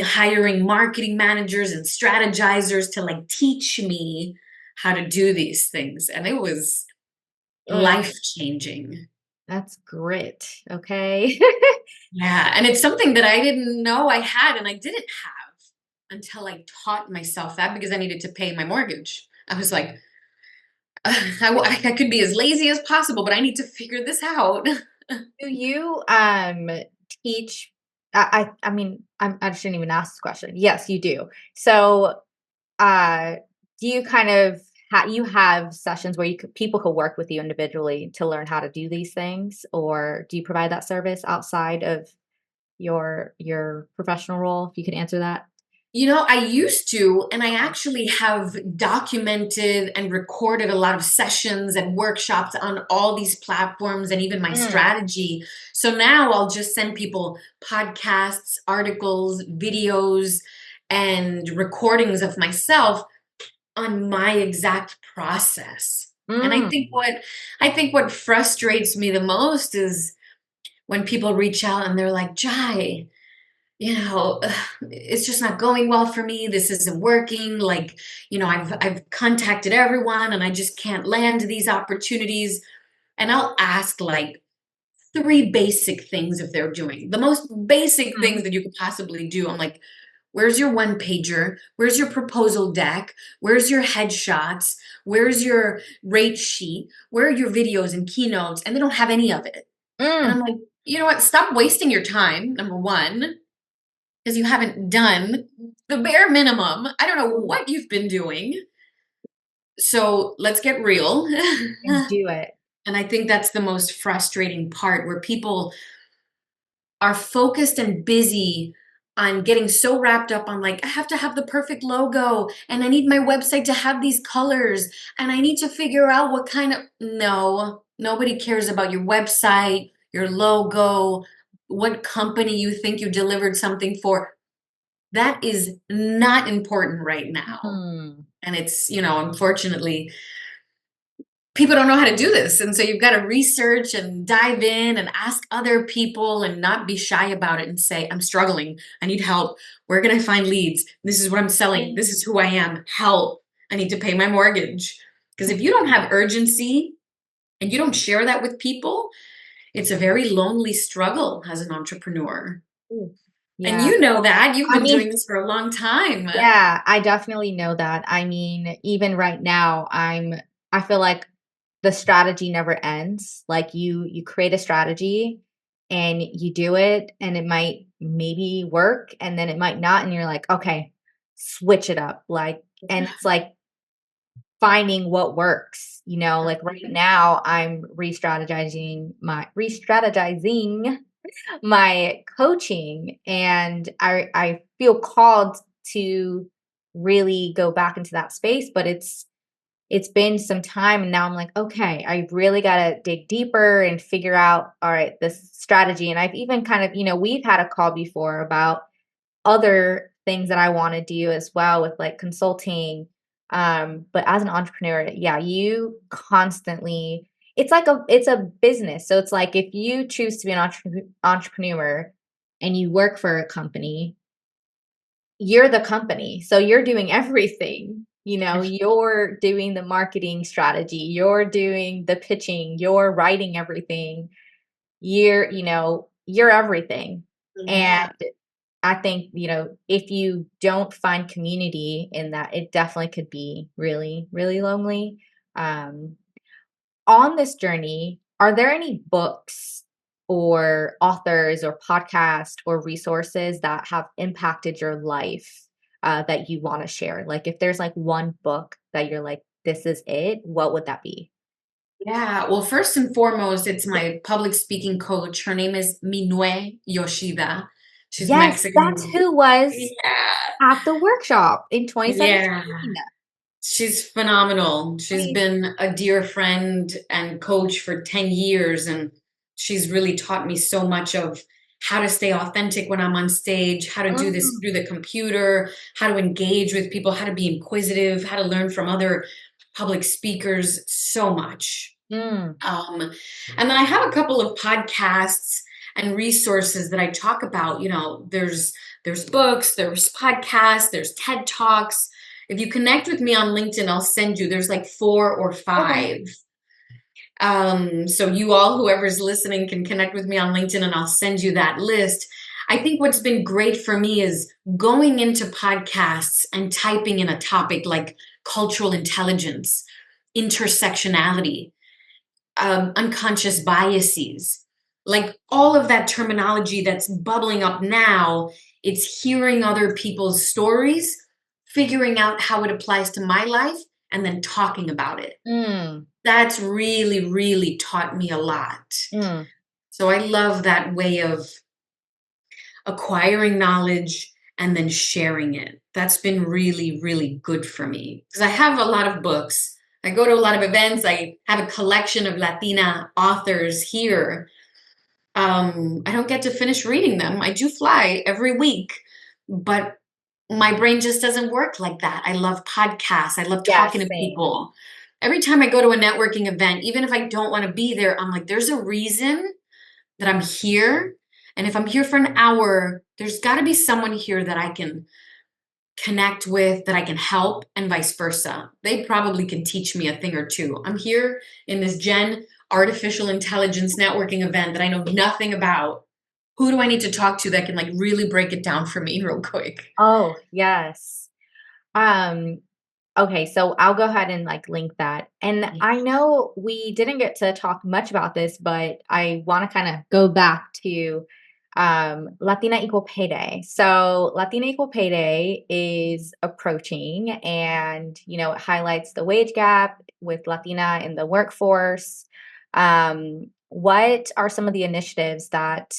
hiring marketing managers and strategizers to like teach me how to do these things. And it was Mm, life changing. that's grit, okay? Yeah. And it's something that I didn't know I had and I didn't have until I taught myself that because I needed to pay my mortgage. I was like, I could be as lazy as possible, but I need to figure this out. Do you, teach I mean, I shouldn't even ask this question. Yes, you do. So, uh, do you kind of you have sessions where people could work with you individually to learn how to do these things, or do you provide that service outside of your professional role? If you could answer that. I used to, and I actually have documented and recorded a lot of sessions and workshops on all these platforms and even my Mm, strategy. So now I'll just send people podcasts, articles, videos, and recordings of myself on my exact process. And I think mm, what frustrates me the most is when people reach out and they're like, Jai, it's just not going well for me. This isn't working. Like, I've contacted everyone and I just can't land these opportunities. And I'll ask like three basic things if they're doing the most basic things mhm, that you could possibly do. I'm like, where's your one pager? Where's your proposal deck? Where's your headshots? Where's your rate sheet? Where are your videos and keynotes? And they don't have any of it. And I'm mm, like, you know what? Stop wasting your time, number one, because you haven't done the bare minimum. I don't know mm, what you've been doing. So let's get real. and do it. And I think that's the most frustrating part where people are focused and busy on getting so wrapped up on like, I have to have the perfect logo and I need my website to have these colors and I need to figure out what kind of. No, nobody cares about your website, your logo, what company you think you delivered something for. That is not important right now. Mm, And it's, unfortunately, people don't know how to do this. And so you've got to research and dive in and ask other people and not be shy about it and say, I'm struggling. I need help. Where can I find leads? This is what I'm selling. This is who I am. Help. I need to pay my mortgage. Because if you don't have urgency and you don't share that with people, it's a very lonely struggle as an entrepreneur. ooh, And yeah. you know that. You've I been mean, doing this for a long time. yeah, I definitely know that. I mean, even right now, I feel like the strategy never ends. Like you create a strategy and you do it and it might maybe work and then it might not and you're like, "Okay, switch it up." Like and it's like finding what works, like right now I'm re-strategizing my coaching and I feel called to really go back into that space, but it's been some time and now I'm like, okay, I really got to dig deeper and figure out, all right, this strategy. And I've even kind of, we've had a call before about other things that I want to do as well with like consulting. But as an entrepreneur, yeah, you constantly it's a business. So it's like if you choose to be an entrepreneur and you work for a company, you're the company. So you're doing everything. You're doing the marketing strategy, you're doing the pitching, you're writing everything. You're everything. And Yeah. I think, if you don't find community in that, it definitely could be really, really lonely. Um, on this journey, are there any books or authors or podcasts or resources that have impacted your life that you want to share? Like, if there's like one book that you're like, this is it, what would that be? Yeah, well, first and foremost, it's my public speaking coach. Her name is Minue Yoshida. She's Yes, that's Mexican. who was Yeah. at the workshop in Yeah. 2017. She's phenomenal. She's Nice. been a dear friend and coach for 10 years, and she's really taught me so much of how to stay authentic when I'm on stage, how to do this Mm, through the computer, how to engage with people, how to be inquisitive, how to learn from other public speakers, so much. mm. Um, and then I have a couple of podcasts and resources that I talk about. There's books, there's podcasts, there's TED Talks. If you connect with me on LinkedIn, I'll send you. There's like 4 or 5. Okay. So you all, whoever's listening, can connect with me on LinkedIn, and I'll send you that list. I think what's been great for me is going into podcasts and typing in a topic like cultural intelligence, intersectionality, unconscious biases, like all of that terminology that's bubbling up now. It's hearing other people's stories, figuring out how it applies to my life, and then talking about it. Mm, That's really, really taught me a lot. mm. So I love that way of acquiring knowledge and then sharing it. That's been really, really good for me because I have a lot of books. I go to a lot of events. I have a collection of Latina authors here. I don't get to finish reading them. I do fly every week, but my brain just doesn't work like that. I love podcasts. I love talking Yes, to same. people. Every time I go to a networking event, even if I don't want to be there, I'm like, there's a reason that I'm here. And if I'm here for an hour, there's got to be someone here that I can connect with, that I can help, and vice versa. They probably can teach me a thing or two. I'm here in this Gen artificial intelligence networking event that I know nothing about. Who do I need to talk to that can like really break it down for me real quick? Oh, yes. Um, okay, so I'll go ahead and like link that. And Yeah. I know we didn't get to talk much about this, but I want to kind of go back to Latina Equal Pay Day. So Latina Equal Pay Day is approaching, and it highlights the wage gap with Latina in the workforce. What are some of the initiatives that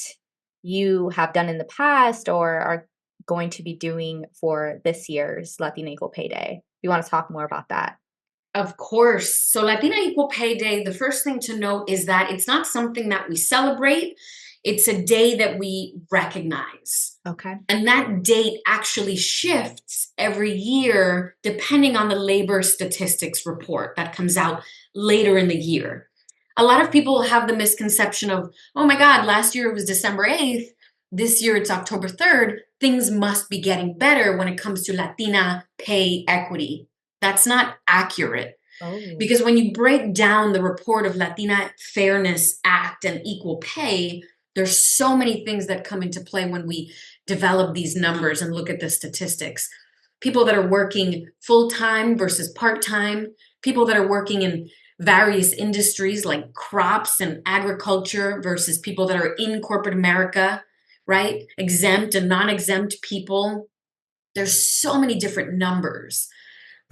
you have done in the past or are going to be doing for this year's Latina Equal Pay Day? You want to talk more about that? Of course. So Latina Equal Pay Day, the first thing to note is that it's not something that we celebrate. It's a day that we recognize. Okay. And that date actually shifts every year depending on the labor statistics report that comes out later in the year. A lot of people have the misconception of, oh my God, last year it was December 8th. This year it's October 3rd. Things must be getting better when it comes to Latina pay equity. That's not accurate. Oh. Because when you break down the report of Latina Fairness Act and equal pay, there's so many things that come into play when we develop these numbers and look at the statistics. People that are working full time versus part time, people that are working in various industries like crops and agriculture versus people that are in corporate America, right? Exempt and non exempt people. There's so many different numbers,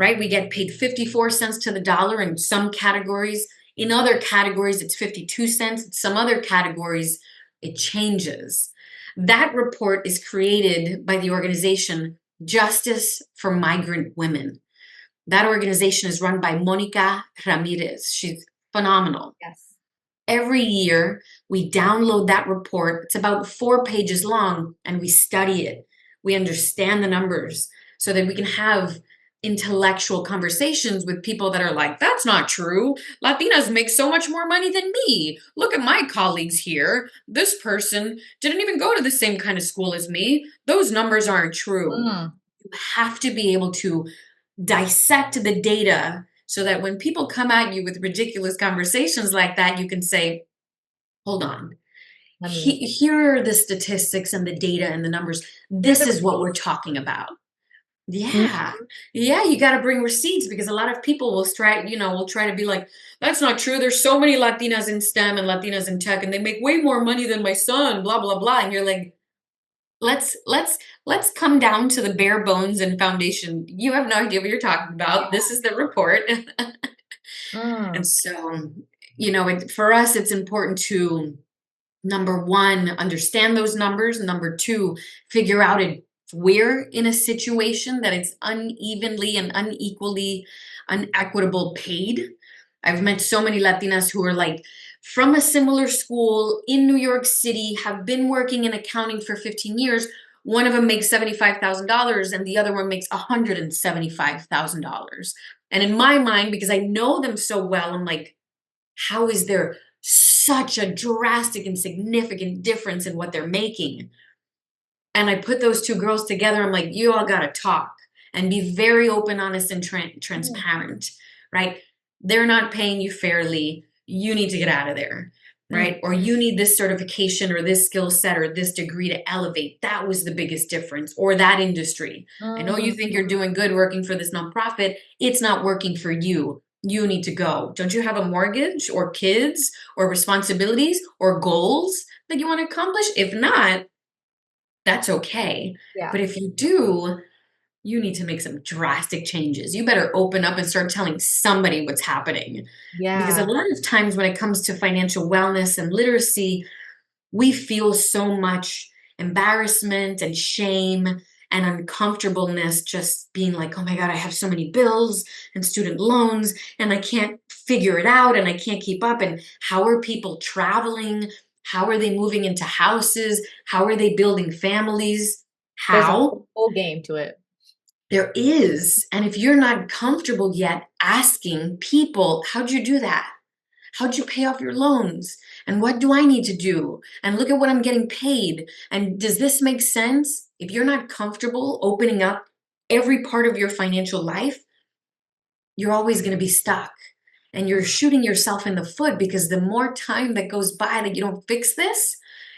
right? We get paid 54 cents to the dollar in some categories. In other categories, it's 52 cents. In some other categories, it changes. That report is created by the organization Justice for Migrant Women. That organization is run by Monica Ramirez. She's phenomenal. Yes. Every year, we download that report. It's about 4 pages long, and we study it. We understand the numbers so that we can have intellectual conversations with people that are like, that's not true. Latinas make so much more money than me. Look at my colleagues here. This person didn't even go to the same kind of school as me. Those numbers aren't true. Mm, You have to be able to dissect the data so that when people come at you with ridiculous conversations like that, you can say, hold on. amazing. Here are the statistics and the data and the numbers. Here's This the is what we're receipts. talking about. Mm, Yeah. Yeah, you got to bring receipts because a lot of people will try to be like, that's not true. There's so many Latinas in STEM and Latinas in tech and they make way more money than my son, blah blah blah. And you're like, let's come down to the bare bones and foundation. You have no idea what you're talking about. This is the report. And mm, so, for us it's important to number one, understand those numbers. Number two, figure out we're in a situation that it's unevenly and unequally unequitable paid. I've met so many Latinas who are like from a similar school in New York City, have been working in accounting for 15 years. One of them makes $75,000 and the other one makes $175,000. And in my mind, because I know them so well, I'm like, how is there such a drastic and significant difference in what they're making? And I put those two girls together. I'm like, you all got to talk and be very open, honest, and Mm, transparent, right? They're not paying you fairly. You need to get out of there, mm, right? Or you need this certification or this skill set or this degree to elevate. That was the biggest difference. Or that industry. I know you mhm. think you're doing good working for this nonprofit. It's not working for you. You need to go. Don't you have a mortgage or kids or responsibilities or goals that you want to accomplish? If not, that's okay. Yeah. But if you do, you need to make some drastic changes. You better open up and start telling somebody what's happening. Because a Yeah. lot of times when it comes to financial wellness and literacy, we feel so much embarrassment and shame and uncomfortableness just being like, oh my God, I have so many bills and student loans and I can't figure it out and I can't keep up. And how are people traveling? How are they moving into houses? How are they building families? There's a How? whole game to it. There is. And if you're not comfortable yet asking people, how'd you do that? How'd you pay off your loans? And what do I need to do? And look at what I'm getting paid. And does this make sense? If you're not comfortable opening up every part of your financial life, you're always going to be stuck. And you're shooting yourself in the foot because the more time that goes by that you don't fix this,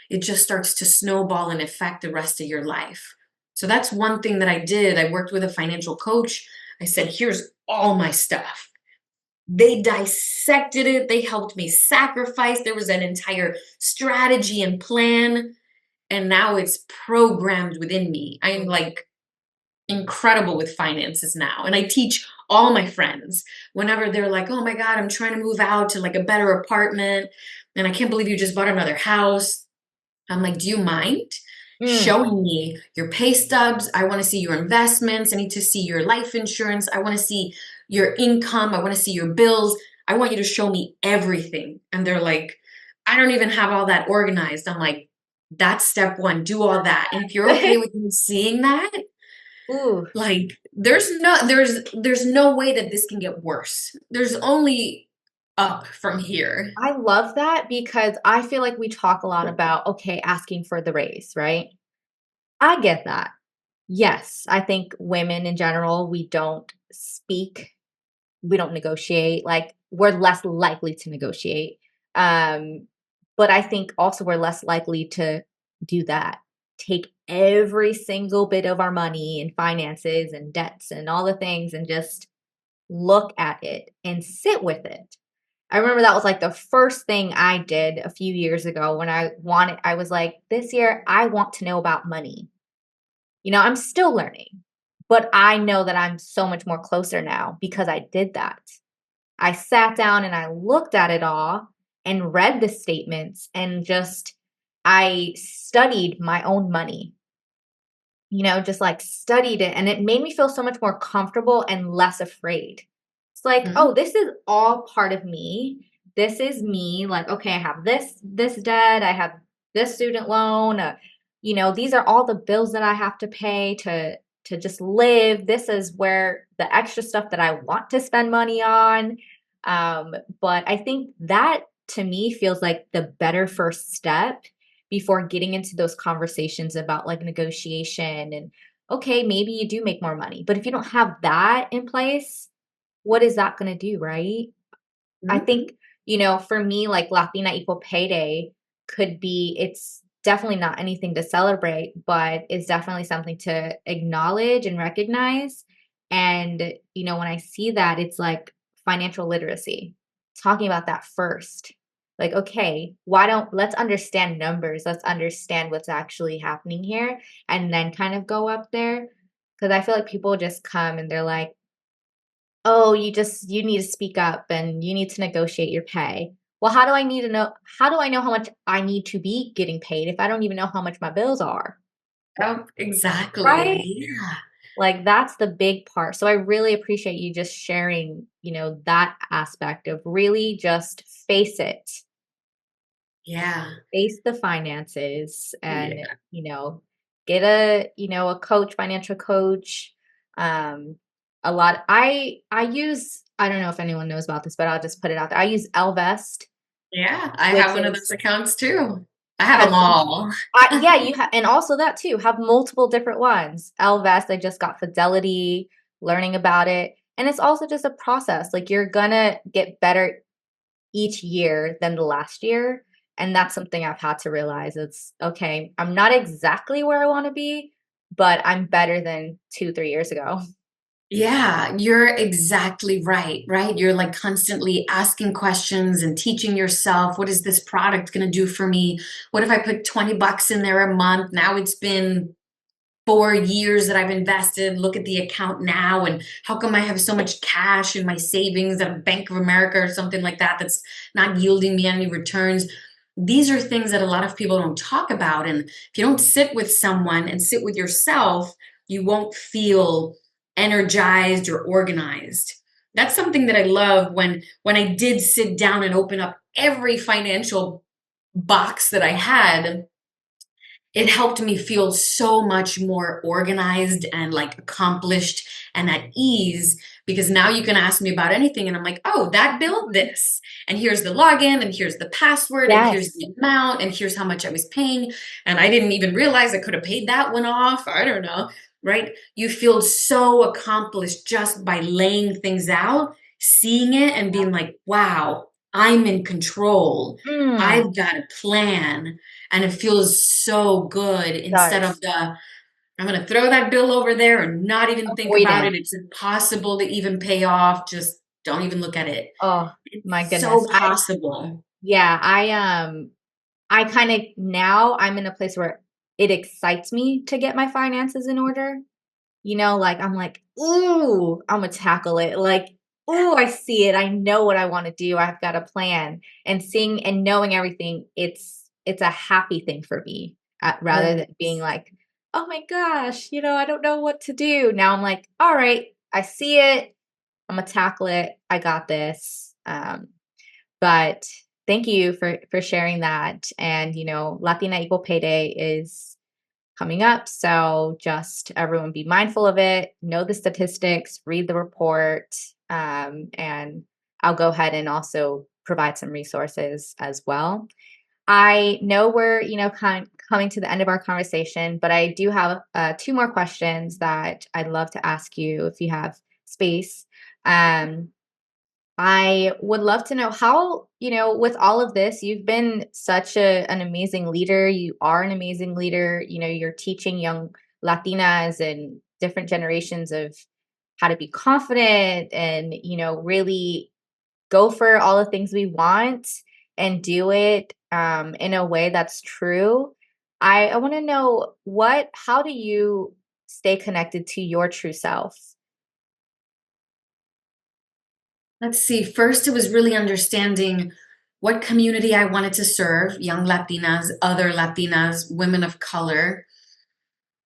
it just starts to snowball and affect the rest of your life. So that's one thing that I did. I worked with a financial coach. I said, here's all my stuff. They dissected it. They helped me sacrifice. There was an entire strategy and plan. And now it's programmed within me. I'm Mm. like incredible with finances now. And I teach all my friends whenever they're like, oh my God, I'm trying to move out to like a better apartment. And I can't believe you just bought another house. I'm like, do you mind Mm. showing me your pay stubs? I want to see your investments. I need to see your life insurance. I want to see your income. I want to see your bills. I want you to show me everything. And they're like, I don't even have all that organized. I'm like, that's step one. Do all that. And if you're okay with me seeing that, Ooh, like there's no way that this can get worse. There's only up from here. I love that because I feel like we talk a lot about, okay, asking for the raise, right? I get that. Yes, I think women in general, we don't speak, we don't negotiate, like, we're less likely to negotiate. Um, but I think also we're less likely to do that. Take every single bit of our money and finances and debts and all the things and just look at it and sit with it. I remember that was like the first thing I did a few years ago when I was like, this year I want to know about money. I'm still learning, but I know that I'm so much more closer now because I did that. I sat down and I looked at it all and read the statements and just I studied my own money, just like studied it. And it made me feel so much more comfortable and less afraid. It's like, oh, Mhm. this is all part of me. This is me. Like, okay, I have this debt. I have this student loan. These are all the bills that I have to pay to just live. This is where the extra stuff that I want to spend money on. But I think that to me feels like the better first step before getting into those conversations about like negotiation and okay, maybe you do make more money. But if you don't have that in place, what is that going to do, right? I Mhm. think, for me, like Latina Equal Pay Day could be, it's definitely not anything to celebrate, but it's definitely something to acknowledge and recognize. And, when I see that, it's like financial literacy, talking about that first. Like, okay, why don't let's understand numbers, let's understand what's actually happening here, and then kind of go up there. Because I feel like people just come and they're like, oh, you need to speak up and you need to negotiate your pay. Well, how do I know how much I need to be getting paid if I don't even know how much my bills are? Oh, exactly. right? Yeah. Like, that's the big part. So I really appreciate you just sharing, that aspect of really just face it. Yeah. Face the finances and, Yeah. get a coach, financial coach. Um, a lot I use I don't know if anyone knows about this, but I'll just put it out there. I use Elvest, Yeah. I which have one of is those accounts too. I have has them all. yeah, and also that too, have multiple different ones. Elvest, I just got Fidelity, learning about it. And it's also just a process. Like you're gonna get better each year than the last year. And that's something I've had to realize. It's okay, I'm not exactly where I want to be, but I'm better than 2, 3 years ago. Yeah, you're exactly right, right? You're like constantly asking questions and teaching yourself, what is this product going to do for me? What if I put 20 bucks in there a month? Now it's been 4 years that I've invested. Look at the account now. And how come I have so much cash in my savings at a Bank of America or something like that that's not yielding me any returns? These are things that a lot of people don't talk about. And if you don't sit with someone and sit with yourself, you won't feel energized or organized. That's something that I love when I did sit down and open up every financial box that I had. It helped me feel so much more organized and like accomplished and at ease, because now you can ask me about anything and I'm like, oh, that bill, this. And here's the login, and here's the password, and here's Yes. the amount, and here's how much I was paying. And I didn't even realize I could have paid that one off. I don't know. Right? You feel so accomplished just by laying things out, seeing it, and being like, wow, I'm in control. Mm, I've got a plan, and it feels so good instead of does. I'm going to throw that bill over there and not even think about Avoidant. it. It's impossible to even pay off. Just don't even look at it. Oh my It's goodness. so possible. Yeah, I kind of now I'm in a place where it excites me to get my finances in order. Like I'm like, "Ooh, Imma tackle it." Like, "Ooh, I see it. I know what I wanna do. I've got a plan." And seeing and knowing everything, it's a happy thing for me, rather than being Yes. like, "Oh my gosh, I don't know what to do." Now I'm like, "Alright, I see it. Imma tackle it. I got this." But thank you for sharing that. And, Latina Equal Pay Day is coming up. So just everyone be mindful of it, know the statistics, read the report, and I'll go ahead and also provide some resources as well. I know we're, coming to the end of our conversation, but I do have two more questions that I'd love to ask you if you have space. Um, I would love to know how, with all of this, you've been such an amazing leader. You are an amazing leader. You're teaching young Latinas and different generations of how to be confident and, really go for all the things we want and do it in a way that's true. I want to know how do you stay connected to your true self? Let's see. First, it was really understanding what community I wanted to serve, young Latinas, other Latinas, women of color.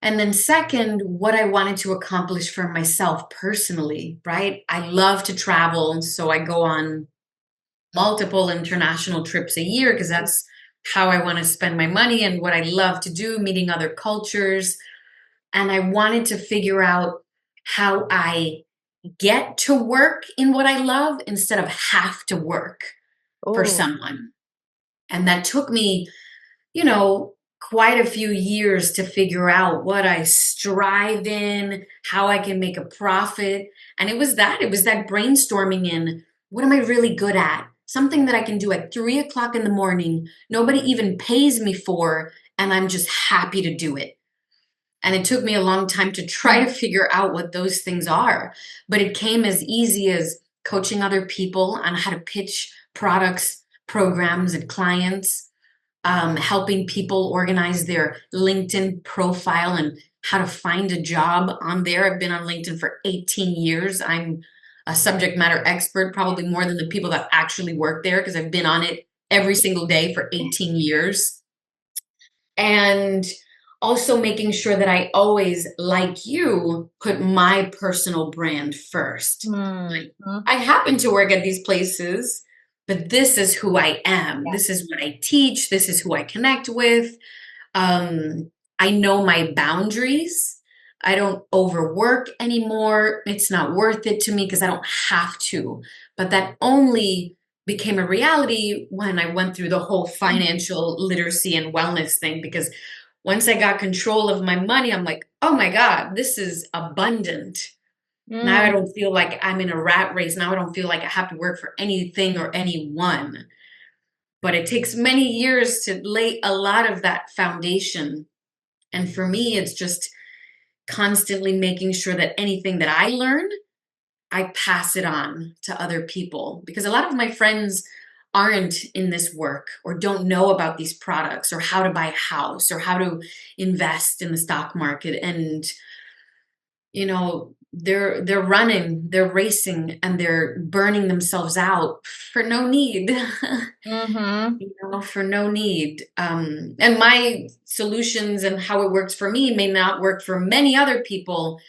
And then second, what I wanted to accomplish for myself personally, right? I love to travel, so I go on multiple international trips a year because that's how I want to spend my money and what I love to do, meeting other cultures. And I wanted to figure out how I get to work in what I love instead of have to work for Oh, someone. And that took me, you know, quite a few years to figure out what I strive in, how I can make a profit. And it was that brainstorming in what am I really good at? Something that I can do at 3 o'clock in the morning, nobody even pays me for, and I'm just happy to do it. And it took me a long time to try to figure out what those things are. But it came as easy as coaching other people on how to pitch products, programs, and clients, helping people organize their LinkedIn profile and how to find a job on there. I've been on LinkedIn for 18 years. I'm a subject matter expert, probably more than the people that actually work there because I've been on it every single day for 18 years. And also making sure that I always, like you, put my personal brand first. Like, Mhm. I happen to work at these places, but this is who I am. Yeah. This is what I teach. This is who I connect with. Um, I know my boundaries. I don't overwork anymore. It's not worth it to me because I don't have to. But that only became a reality when I went through the whole financial literacy and wellness thing. Because once I got control of my money, I'm like, oh my God, this is abundant. Now I Mm, don't feel like I'm in a rat race. Now I don't feel like I have to work for anything or anyone. But it takes many years to lay a lot of that foundation. And for me, it's just constantly making sure that anything that I learn, I pass it on to other people. Because a lot of my friends aren't in this work or don't know about these products or how to buy a house or how to invest in the stock market. And they're running, they're racing, and they're burning themselves out for no need. mhm. For no need. And my solutions and how it works for me may not work for many other people,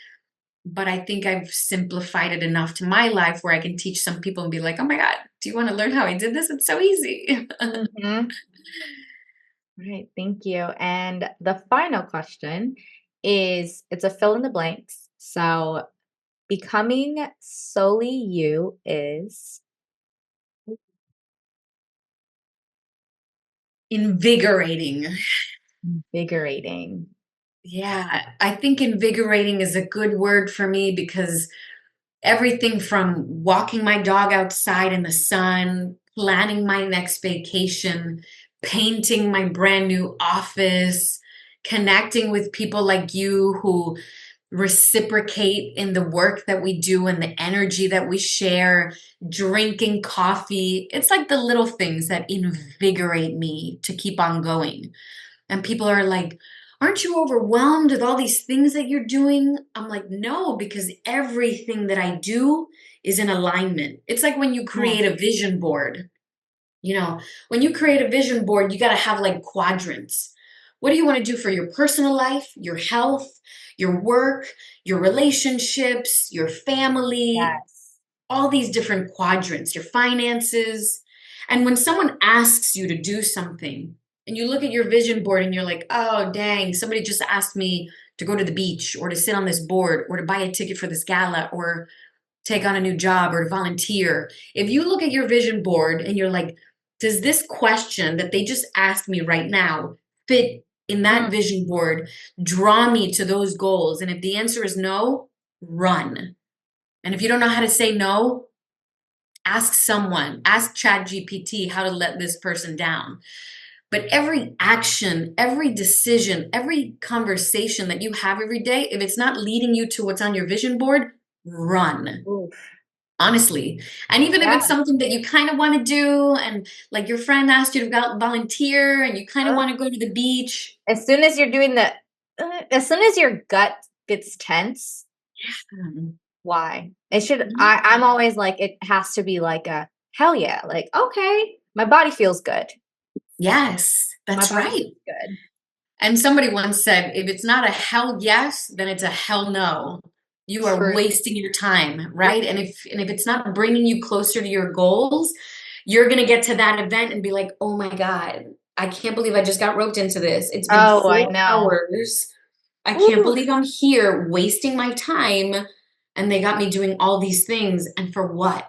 but I think I've simplified it enough to my life where I can teach some people and be like, oh my God, do you want to learn how I did this? It's so easy. Mhm. Right, thank you. And the final question is it's a fill in the blanks. So, becoming solely you is Invigorating. invigorating. Yeah, I think invigorating is a good word for me because everything from walking my dog outside in the sun, planning my next vacation, painting my brand new office, connecting with people like you who reciprocate in the work that we do and the energy that we share, drinking coffee. It's like the little things that invigorate me to keep on going. And people are like, aren't you overwhelmed with all these things that you're doing? I'm like, no, because everything that I do is in alignment. It's like when you Yeah. create a vision board. You know, when you create a vision board, you got to have like quadrants. What do you want to do for your personal life, your health, your work, your relationships, your family, Yes. all these different quadrants, your finances. And when someone asks you to do something and you look at your vision board and you're like, oh, dang, somebody just asked me to go to the beach or to sit on this board or to buy a ticket for this gala or take on a new job or to volunteer. If you look at your vision board and you're like, does this question that they just asked me right now fit in that Mm, vision board, draw me to those goals? And if the answer is no, run. And if you don't know how to say no, ask someone, ask ChatGPT how to let this person down. But every action, every decision, every conversation that you have every day, if it's not leading you to what's on your vision board, run. oof. Honestly. And even if Yeah. it's something that you kind of want to do, and like your friend asked you to volunteer, and you kind of Uh, want to go to the beach. as soon as you're doing the as soon as your gut gets tense, Hmm. why? It should I'm always like, it has to be like a, "Hell yeah," like, "Okay, my body feels good. Yes, My that's body right. feels good." And somebody once said, if it's not a hell yes, then it's a hell no. You are True. wasting your time, Yep. right? And if it's not bringing you closer to your goals, you're going to get to that event and be like, "Oh my God, I can't believe I just got roped into this. It's been Oh, I 4 know. hours. I can't Ooh, believe I'm here wasting my time and they got me doing all these things and for what?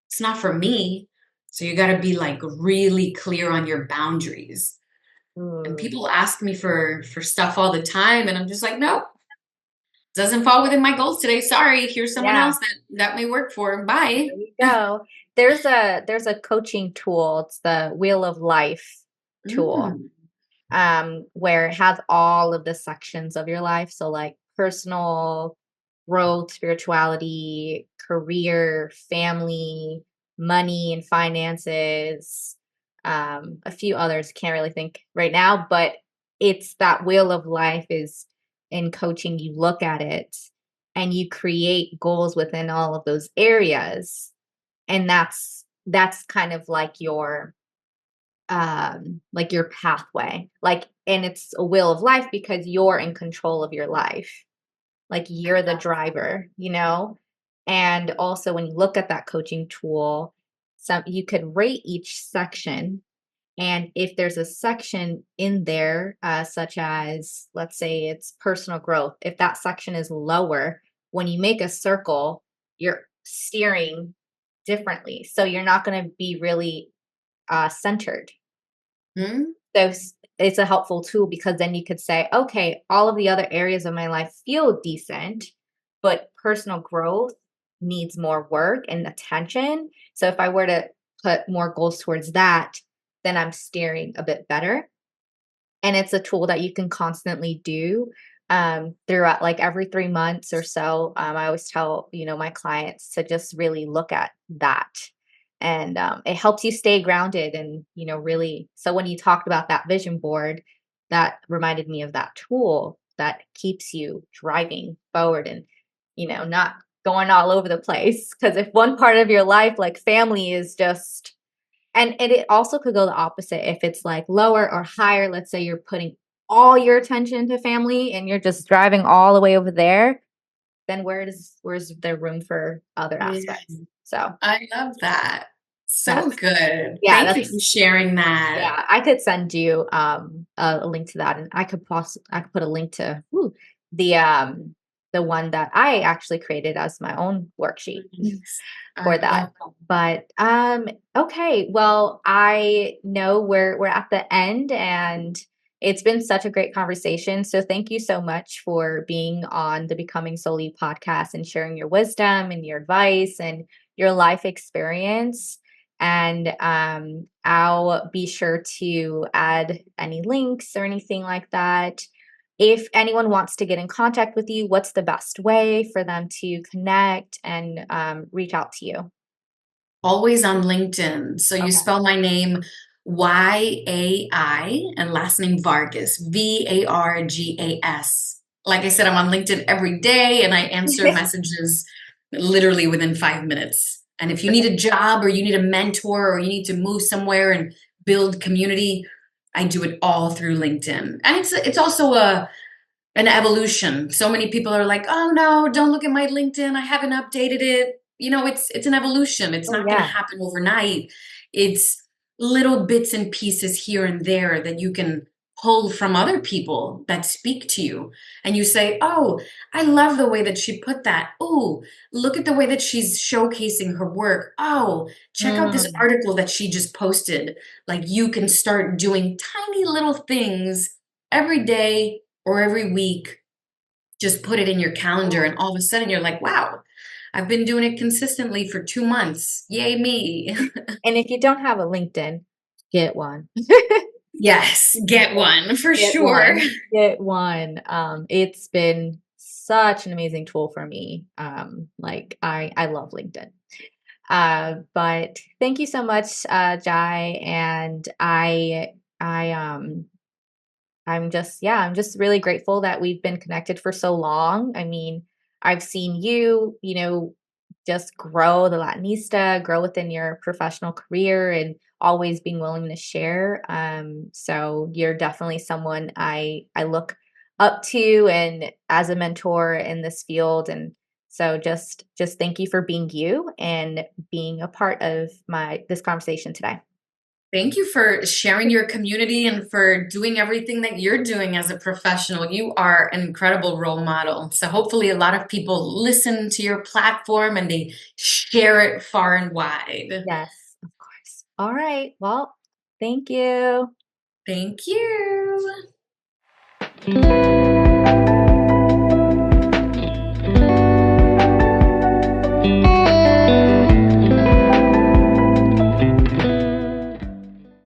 It's not for me." So you got to be like really clear on your boundaries. And ooh, people ask me for stuff all the time, and I'm just like, "Nope, doesn't fall within my goals today. Sorry. Here's someone yeah, else that may work for. Bye." there you go. There's a coaching tool, it's the Wheel of Life tool, Mm, where it has all of the sections of your life. So like personal growth, spirituality, career, family, money and finances, a few others, can't really think right now, but it's that wheel of life is in coaching, you look at it and you create goals within all of those areas. And that's kind of like your pathway. Like and it's a wheel of life because you're in control of your life. Like you're the driver, you know? And also when you look at that coaching tool, some you could rate each section. And if there's a section in there, such as, let's say it's personal growth, if that section is lower, when you make a circle, you're steering differently. So you're not going to be really centered. Hmm? So it's a helpful tool because then you could say, okay, all of the other areas of my life feel decent, but personal growth needs more work and attention. So if I were to put more goals towards that, then I'm steering a bit better. And it's a tool that you can constantly do throughout, like every 3 months or so. I always tell my clients to just really look at that, and it helps you stay grounded and really. So when you talked about that vision board, that reminded me of that tool that keeps you driving forward and not going all over the place. Because if one part of your life, like family, is just and it also could go the opposite if it's like lower or higher. Let's say you're putting all your attention to family and you're just driving all the way over there, then where's there room for other Yeah, aspects? So I love that. So that's good. yeah, Thank you for that's sharing that. yeah, I could send you a link to that, and I could put a link to the um the one that I actually created as my own worksheet Nice. for I that. love that. But okay, well, I know we're at the end, and it's been such a great conversation. So thank you so much for being on the Becoming Solely podcast and sharing your wisdom and your advice and your life experience. And I'll be sure to add any links or anything like that. If anyone wants to get in contact with you, what's the best way for them to connect and reach out to you? Always on LinkedIn. So you Okay. spell my name Yai and last name Vargas, Vargas. Like I said, I'm on LinkedIn every day and I answer messages literally within 5 minutes. And if you need a job or you need a mentor or you need to move somewhere and build community, I do it all through LinkedIn. And it's also an evolution. So many people are like, "Oh no, don't look at my LinkedIn. I haven't updated it." It's an evolution. It's Oh, not going to yeah. happen overnight. It's little bits and pieces here and there that you can pull from other people that speak to you. And you say, "Oh, I love the way that she put that. Oh, look at the way that she's showcasing her work. Oh, check out this Mm. article that she just posted." Like you can start doing tiny little things every day or every week, just put it in your calendar, Yeah. and all of a sudden you're like, wow, I've been doing it consistently for 2 months. Yay, me. And if you don't have a LinkedIn, get one. Yes, get one for Get sure. one. Get one. It's been such an amazing tool for me. Like I love LinkedIn. But thank you so much, Jai. And I I'm just really grateful that we've been connected for so long. I mean, I've seen you, just grow the Latinista, grow within your professional career and always being willing to share. So you're definitely someone I look up to and as a mentor in this field. And so just thank you for being you and being a part of my this conversation today. Thank you for sharing your community and for doing everything that you're doing as a professional. You are an incredible role model. So hopefully a lot of people listen to your platform and they share it far and wide. Yes, of course. All right. Well, thank you. Thank you.